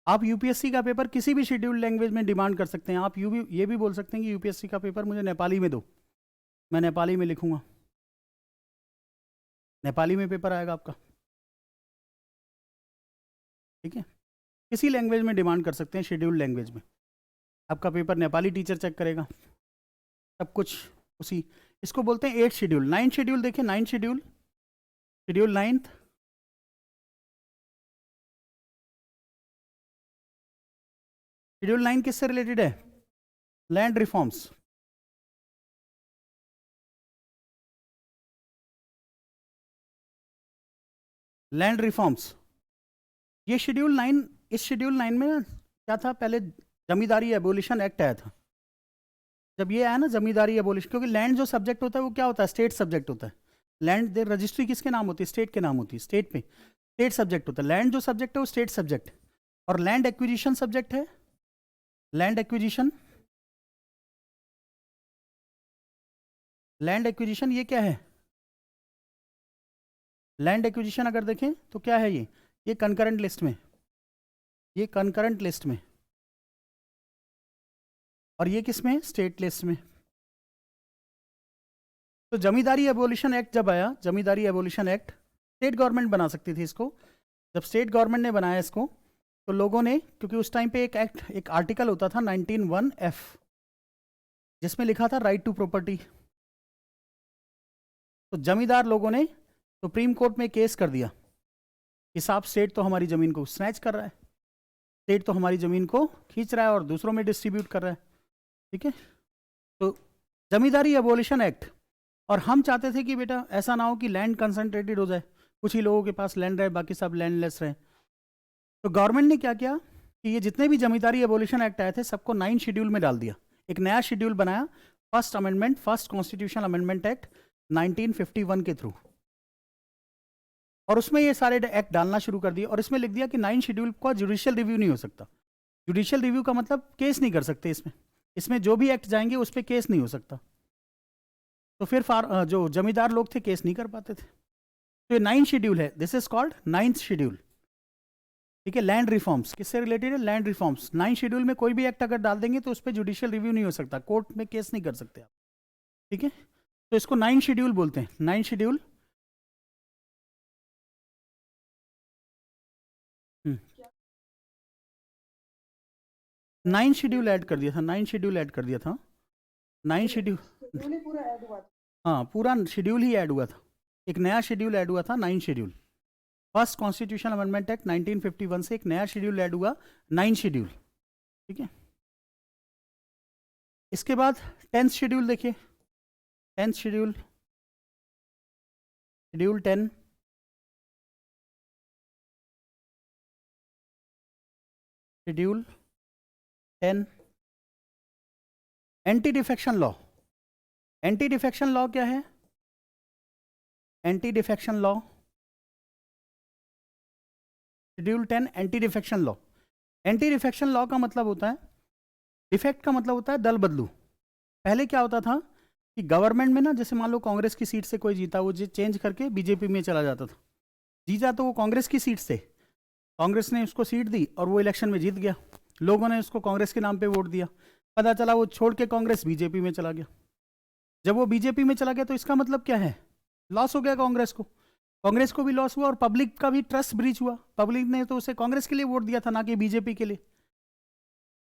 आप यूपीएससी का पेपर किसी भी शेड्यूल्ड लैंग्वेज में डिमांड कर सकते हैं। आप ये भी बोल सकते हैं कि यूपीएससी का पेपर मुझे नेपाली में दो, मैं नेपाली में लिखूंगा, नेपाली में पेपर आएगा आपका। ठीक है, किसी लैंग्वेज में डिमांड कर सकते हैं, शेड्यूल्ड लैंग्वेज में आपका पेपर नेपाली टीचर चेक करेगा, सब कुछ उसी। इसको बोलते हैं 8 शेड्यूल। 9 शेड्यूल देखिए, 9 शेड्यूल, शेड्यूल 9th। शेड्यूल 9 किससे रिलेटेड है? Land reforms. लैंड रिफॉर्म्स, ये शेड्यूल 9, इस शेड्यूल 9 में क्या था? पहले जमींदारी एबोलिशन एक्ट आया था। जब ये आया ना जमींदारी एबोलिशन, क्योंकि लैंड जो सब्जेक्ट होता है वो क्या होता है? स्टेट सब्जेक्ट होता है। लैंड दे रजिस्ट्री किसके नाम होती है? स्टेट के नाम होती है। स्टेट पे स्टेट सब्जेक्ट होता है। लैंड जो सब्जेक्ट है वो स्टेट सब्जेक्ट, और लैंड एक्विजिशन सब्जेक्ट है। लैंड एक्विजिशन, लैंड एक्विजिशन ये क्या है? लैंड एक्विजिशन अगर देखें तो क्या है? ये कंकरेंट लिस्ट में, ये कंकरेंट लिस्ट में, और ये किस में? स्टेट लिस्ट में। तो जमींदारी एबोलिशन एक्ट जब आया, जमींदारी एबोलिशन एक्ट, स्टेट गवर्नमेंट बना सकती थी इसको। जब स्टेट गवर्नमेंट ने बनाया इसको, तो लोगों ने, क्योंकि उस टाइम पे एक एक्ट, एक आर्टिकल होता था 19(1)(f), जिसमें लिखा था राइट टू प्रॉपर्टी। तो जमींदार लोगों ने सुप्रीम कोर्ट में केस कर दिया कि साहब स्टेट तो हमारी ज़मीन को स्नैच कर रहा है, स्टेट तो हमारी ज़मीन को खींच रहा है और दूसरों में डिस्ट्रीब्यूट कर रहा है। ठीक है, तो जमींदारी एबोलिशन एक्ट। और हम चाहते थे कि बेटा ऐसा ना हो कि लैंड कंसंट्रेटेड हो जाए, कुछ ही लोगों के पास लैंड रहे, बाकी सब लैंडलेस रहे। तो गवर्नमेंट ने क्या किया कि ये जितने भी जमींदारी एबोलिशन एक्ट आए थे सबको 9 शेड्यूल में डाल दिया। एक नया शेड्यूल बनाया, first amendment, first constitutional amendment act 1951 के थ्रू, और उसमें ये सारे एक्ट डालना शुरू कर दिए। और इसमें लिख दिया कि 9 शेड्यूल का जुडिशियल रिव्यू नहीं हो सकता। जुडिशियल रिव्यू का मतलब केस नहीं कर सकते इसमें जो भी एक्ट जाएंगे उस पर केस नहीं हो सकता। तो फिर जो जमींदार लोग थे केस नहीं कर पाते थे। तो ये 9 शेड्यूल है, this is called 9th schedule. ठीक है, लैंड रिफॉर्म्स किससे रिलेटेड है? Land reforms. 9 शेड्यूल में कोई भी एक्ट अगर डाल देंगे तो उस पर जुडिशियल रिव्यू नहीं हो सकता, कोर्ट में केस नहीं कर सकते आप। ठीक है, तो इसको 9 शेड्यूल बोलते हैं, 9 शेड्यूल। 9 शेड्यूल ऐड कर दिया था, 9 शेड्यूल ऐड कर दिया था, 9 शेड्यूल। पूरा ऐड हुआ था। हाँ, पूरा शेड्यूल ही ऐड हुआ था, एक नया शेड्यूल ऐड हुआ था, 9 schedule. First constitution amendment act 1951 से एक नया शेड्यूल ऐड हुआ, 9 शेड्यूल। ठीक है, इसके बाद 10th शेड्यूल देखिए, 10th schedule, schedule 10। Schedule 10 anti defection law. Anti defection law क्या है? Anti defection law, schedule 10 anti defection law. Anti defection law का मतलब होता है, डिफेक्ट का मतलब होता है दल बदलू। पहले क्या होता था कि गवर्नमेंट में ना, जैसे मान लो कांग्रेस की सीट से कोई जीता, वो चेंज करके बीजेपी में चला जाता था। जीता तो वो कांग्रेस की सीट से, कांग्रेस ने उसको सीट दी और वो इलेक्शन में जीत गया, लोगों ने उसको कांग्रेस के नाम पे वोट दिया, पता चला वो छोड़ के कांग्रेस बीजेपी में चला गया। जब वो बीजेपी में चला गया तो इसका मतलब क्या है? लॉस हो गया कांग्रेस को, कांग्रेस को भी लॉस हुआ और पब्लिक का भी ट्रस्ट ब्रीच हुआ। पब्लिक ने तो उसे कांग्रेस के लिए वोट दिया था, ना कि बीजेपी के लिए।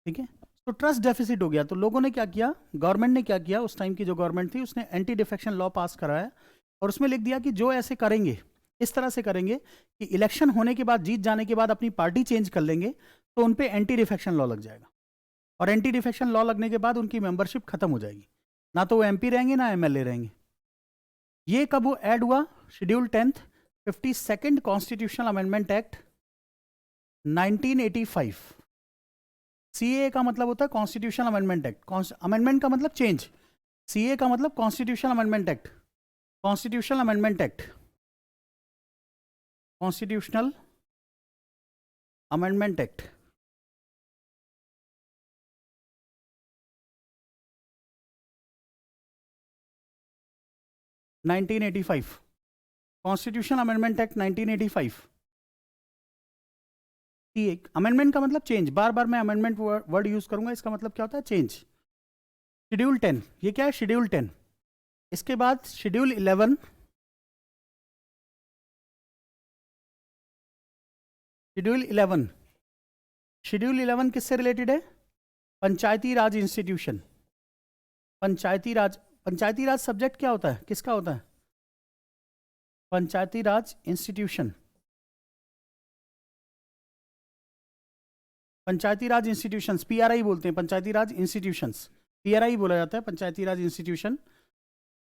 ठीक है, तो ट्रस्ट डेफिसिट हो गया। तो लोगों ने क्या किया, गवर्नमेंट ने क्या किया, उस टाइम की जो गवर्नमेंट थी उसने एंटी डिफेक्शन लॉ पास कराया और उसमें लिख दिया कि जो ऐसे करेंगे, इस तरह से करेंगे कि इलेक्शन होने के बाद, जीत जाने के बाद अपनी पार्टी चेंज कर लेंगे, तो उन पे एंटी डिफेक्शन लॉ लग जाएगा। और एंटी डिफेक्शन लॉ लगने के बाद उनकी मेंबरशिप खत्म हो जाएगी, ना तो वो एमपी रहेंगे ना एमएलए रहेंगे। ये कब वो ऐड हुआ? Schedule 10th 52nd constitutional amendment act 1985। CA का मतलब होता है कॉन्स्टिट्यूशनल अमेंडमेंट एक्ट, अमेंडमेंट का मतलब चेंज, सीए का मतलब constitutional amendment act, constitutional amendment act, constitutional amendment act. Constitutional amendment act 1985। एक अमेंडमेंट का मतलब चेंज, बार बार मैं अमेंडमेंट वर्ड यूज करूंगा, इसका मतलब क्या होता है? चेंज। शेड्यूल 10, ये क्या है? शेड्यूल 10। इसके बाद शेड्यूल 11। शेड्यूल 11, शेड्यूल 11 किससे रिलेटेड है? पंचायती राज इंस्टीट्यूशन। पंचायती राज, पंचायती राज सब्जेक्ट क्या होता है, किसका होता है? पंचायती राज इंस्टीट्यूशन। पंचायती राज इंस्टीट्यूशंस, पीआरआई बोलते हैं, पंचायती राज इंस्टीट्यूशंस, पीआरआई बोला जाता है, पंचायती राज इंस्टीट्यूशन।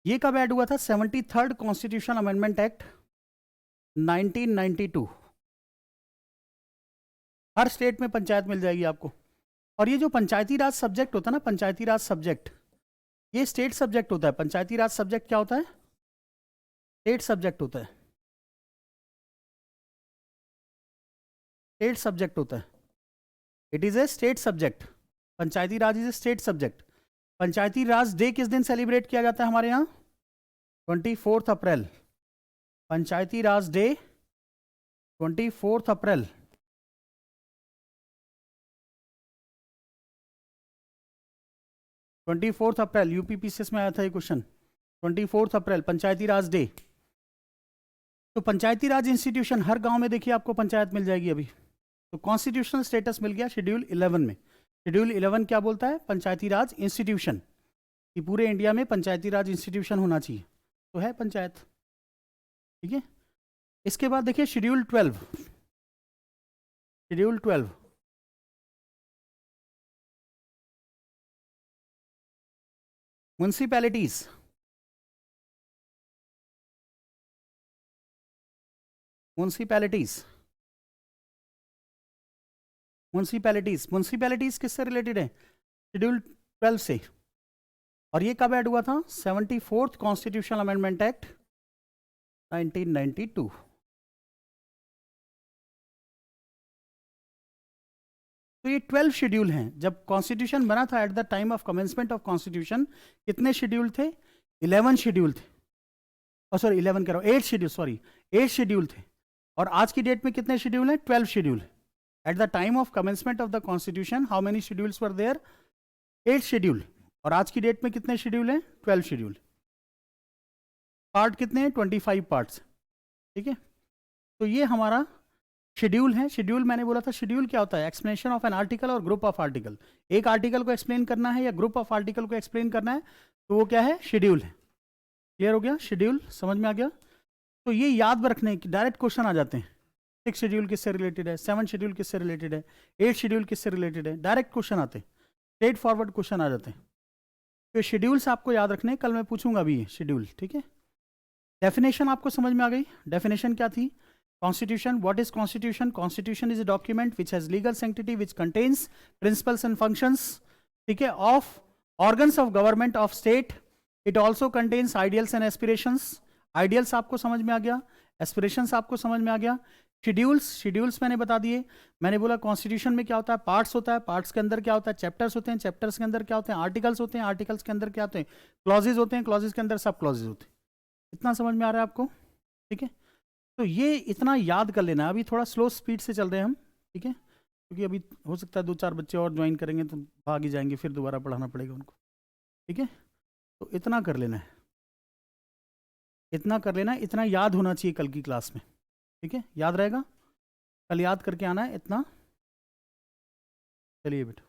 ये कब ऐड हुआ था? 73rd constitution amendment act 1992। हर स्टेट में पंचायत मिल जाएगी आपको। और ये जो पंचायती राज सब्जेक्ट होता है ना, पंचायती राज सब्जेक्ट, ये स्टेट सब्जेक्ट होता है। पंचायती राज सब्जेक्ट क्या होता है? स्टेट सब्जेक्ट होता है, स्टेट सब्जेक्ट होता है। It is a state subject, Panchayati Raj is a state subject. Panchayati Raj day किस दिन सेलिब्रेट किया जाता है हमारे यहाँ? 24 अप्रैल। पंचायती राज डे 24 अप्रैल। 24 अप्रैल यूपीपीसीएस में आया था ये क्वेश्चन। 24 अप्रैल पंचायती राज डे। तो पंचायती राज इंस्टीट्यूशन हर गांव में देखिए आपको पंचायत मिल जाएगी अभी। तो कॉन्स्टिट्यूशनल स्टेटस मिल गया शेड्यूल 11 में। शेड्यूल 11 क्या बोलता है? पंचायती राज इंस्टीट्यूशन, कि पूरे इंडिया में पंचायती राज इंस्टीट्यूशन होना चाहिए, तो है पंचायत। ठीक है, इसके बाद देखिए schedule 12। Schedule 12, municipalities. Municipalities, municipalities, municipalities किससे रिलेटेड है? शेड्यूल 12 से। और ये कब ऐड हुआ था? 74th constitutional amendment act 1992। तो ये 12 शेड्यूल हैं। जब कॉन्स्टिट्यूशन बना था at the time of commencement of constitution, कितने शेड्यूल थे? 11 शेड्यूल थे। और सॉरी 11 कह रहा हूँ, 8 शेड्यूल, सॉरी 8 शेड्यूल थे। और आज की डेट में कितने शेड्यूल हैं? 12 schedule. At the time of commencement of the constitution how many schedules were there? 8 schedule. और आज की डेट में कितने शेड्यूल हैं? 12 शेड्यूल। पार्ट कितने हैं? 25 पार्ट्स। ठीक है, तो ये हमारा शेड्यूल है। शेड्यूल मैंने बोला था, शेड्यूल क्या होता है? एक्सप्लेनेशन ऑफ एन आर्टिकल और ग्रुप ऑफ आर्टिकल। एक आर्टिकल को एक्सप्लेन करना है या ग्रुप ऑफ आर्टिकल को एक्सप्लेन करना है, तो वो क्या है? शेड्यूल है। क्लियर हो गया? शेड्यूल समझ में आ गया? तो ये याद रखने की, डायरेक्ट क्वेश्चन आ जाते हैं। 6 शेड्यूल किससे रिलेटेड है? 7 शेड्यूल किससे रिलेटेड है? 8 शेड्यूल किससे रिलेटेड है? डायरेक्ट क्वेश्चन आते हैं, स्ट्रेट फॉरवर्ड क्वेश्चन आ जाते हैं। तो शेड्यूल्स आपको याद रखने हैं, कल मैं पूछूंगा भी ये शेड्यूल। ठीक है, डेफिनेशन आपको समझ में आ गई? डेफिनेशन क्या थी? Constitution. What is Constitution? Constitution is a document which has legal sanctity, which contains principles and functions, ठीक है, of organs of government of state. It also contains ideals and aspirations. Ideals आपको समझ में आ गया, aspirations आपको समझ में आ गया। शेड्यूल्स मैंने बता दिए। मैंने बोला कॉन्स्टिट्यूशन में क्या होता है? पार्ट्स होता है, पार्ट्स के अंदर क्या होता है? चैप्टर्स होते हैं, चैप्टर्स के अंदर क्या होते हैं? आर्टिकल्स होते हैं, आर्टिकल्स के अंदर क्या होते हैं? क्लॉजेज होते हैं, क्लॉजेज के अंदर सब क्लॉजेज होते हैं। इतना समझ में आ रहा है आपको? ठीक है, तो ये इतना याद कर लेना। अभी थोड़ा स्लो स्पीड से चल रहे हैं हम, ठीक है, क्योंकि अभी हो सकता है 2-4 बच्चे और ज्वाइन करेंगे तो भाग ही जाएंगे, फिर दोबारा पढ़ाना पड़ेगा उनको। ठीक है, तो इतना कर लेना है, इतना कर लेना है, इतना याद होना चाहिए कल की क्लास में। ठीक है, याद रहेगा? कल याद करके आना है इतना। चलिए बेटा।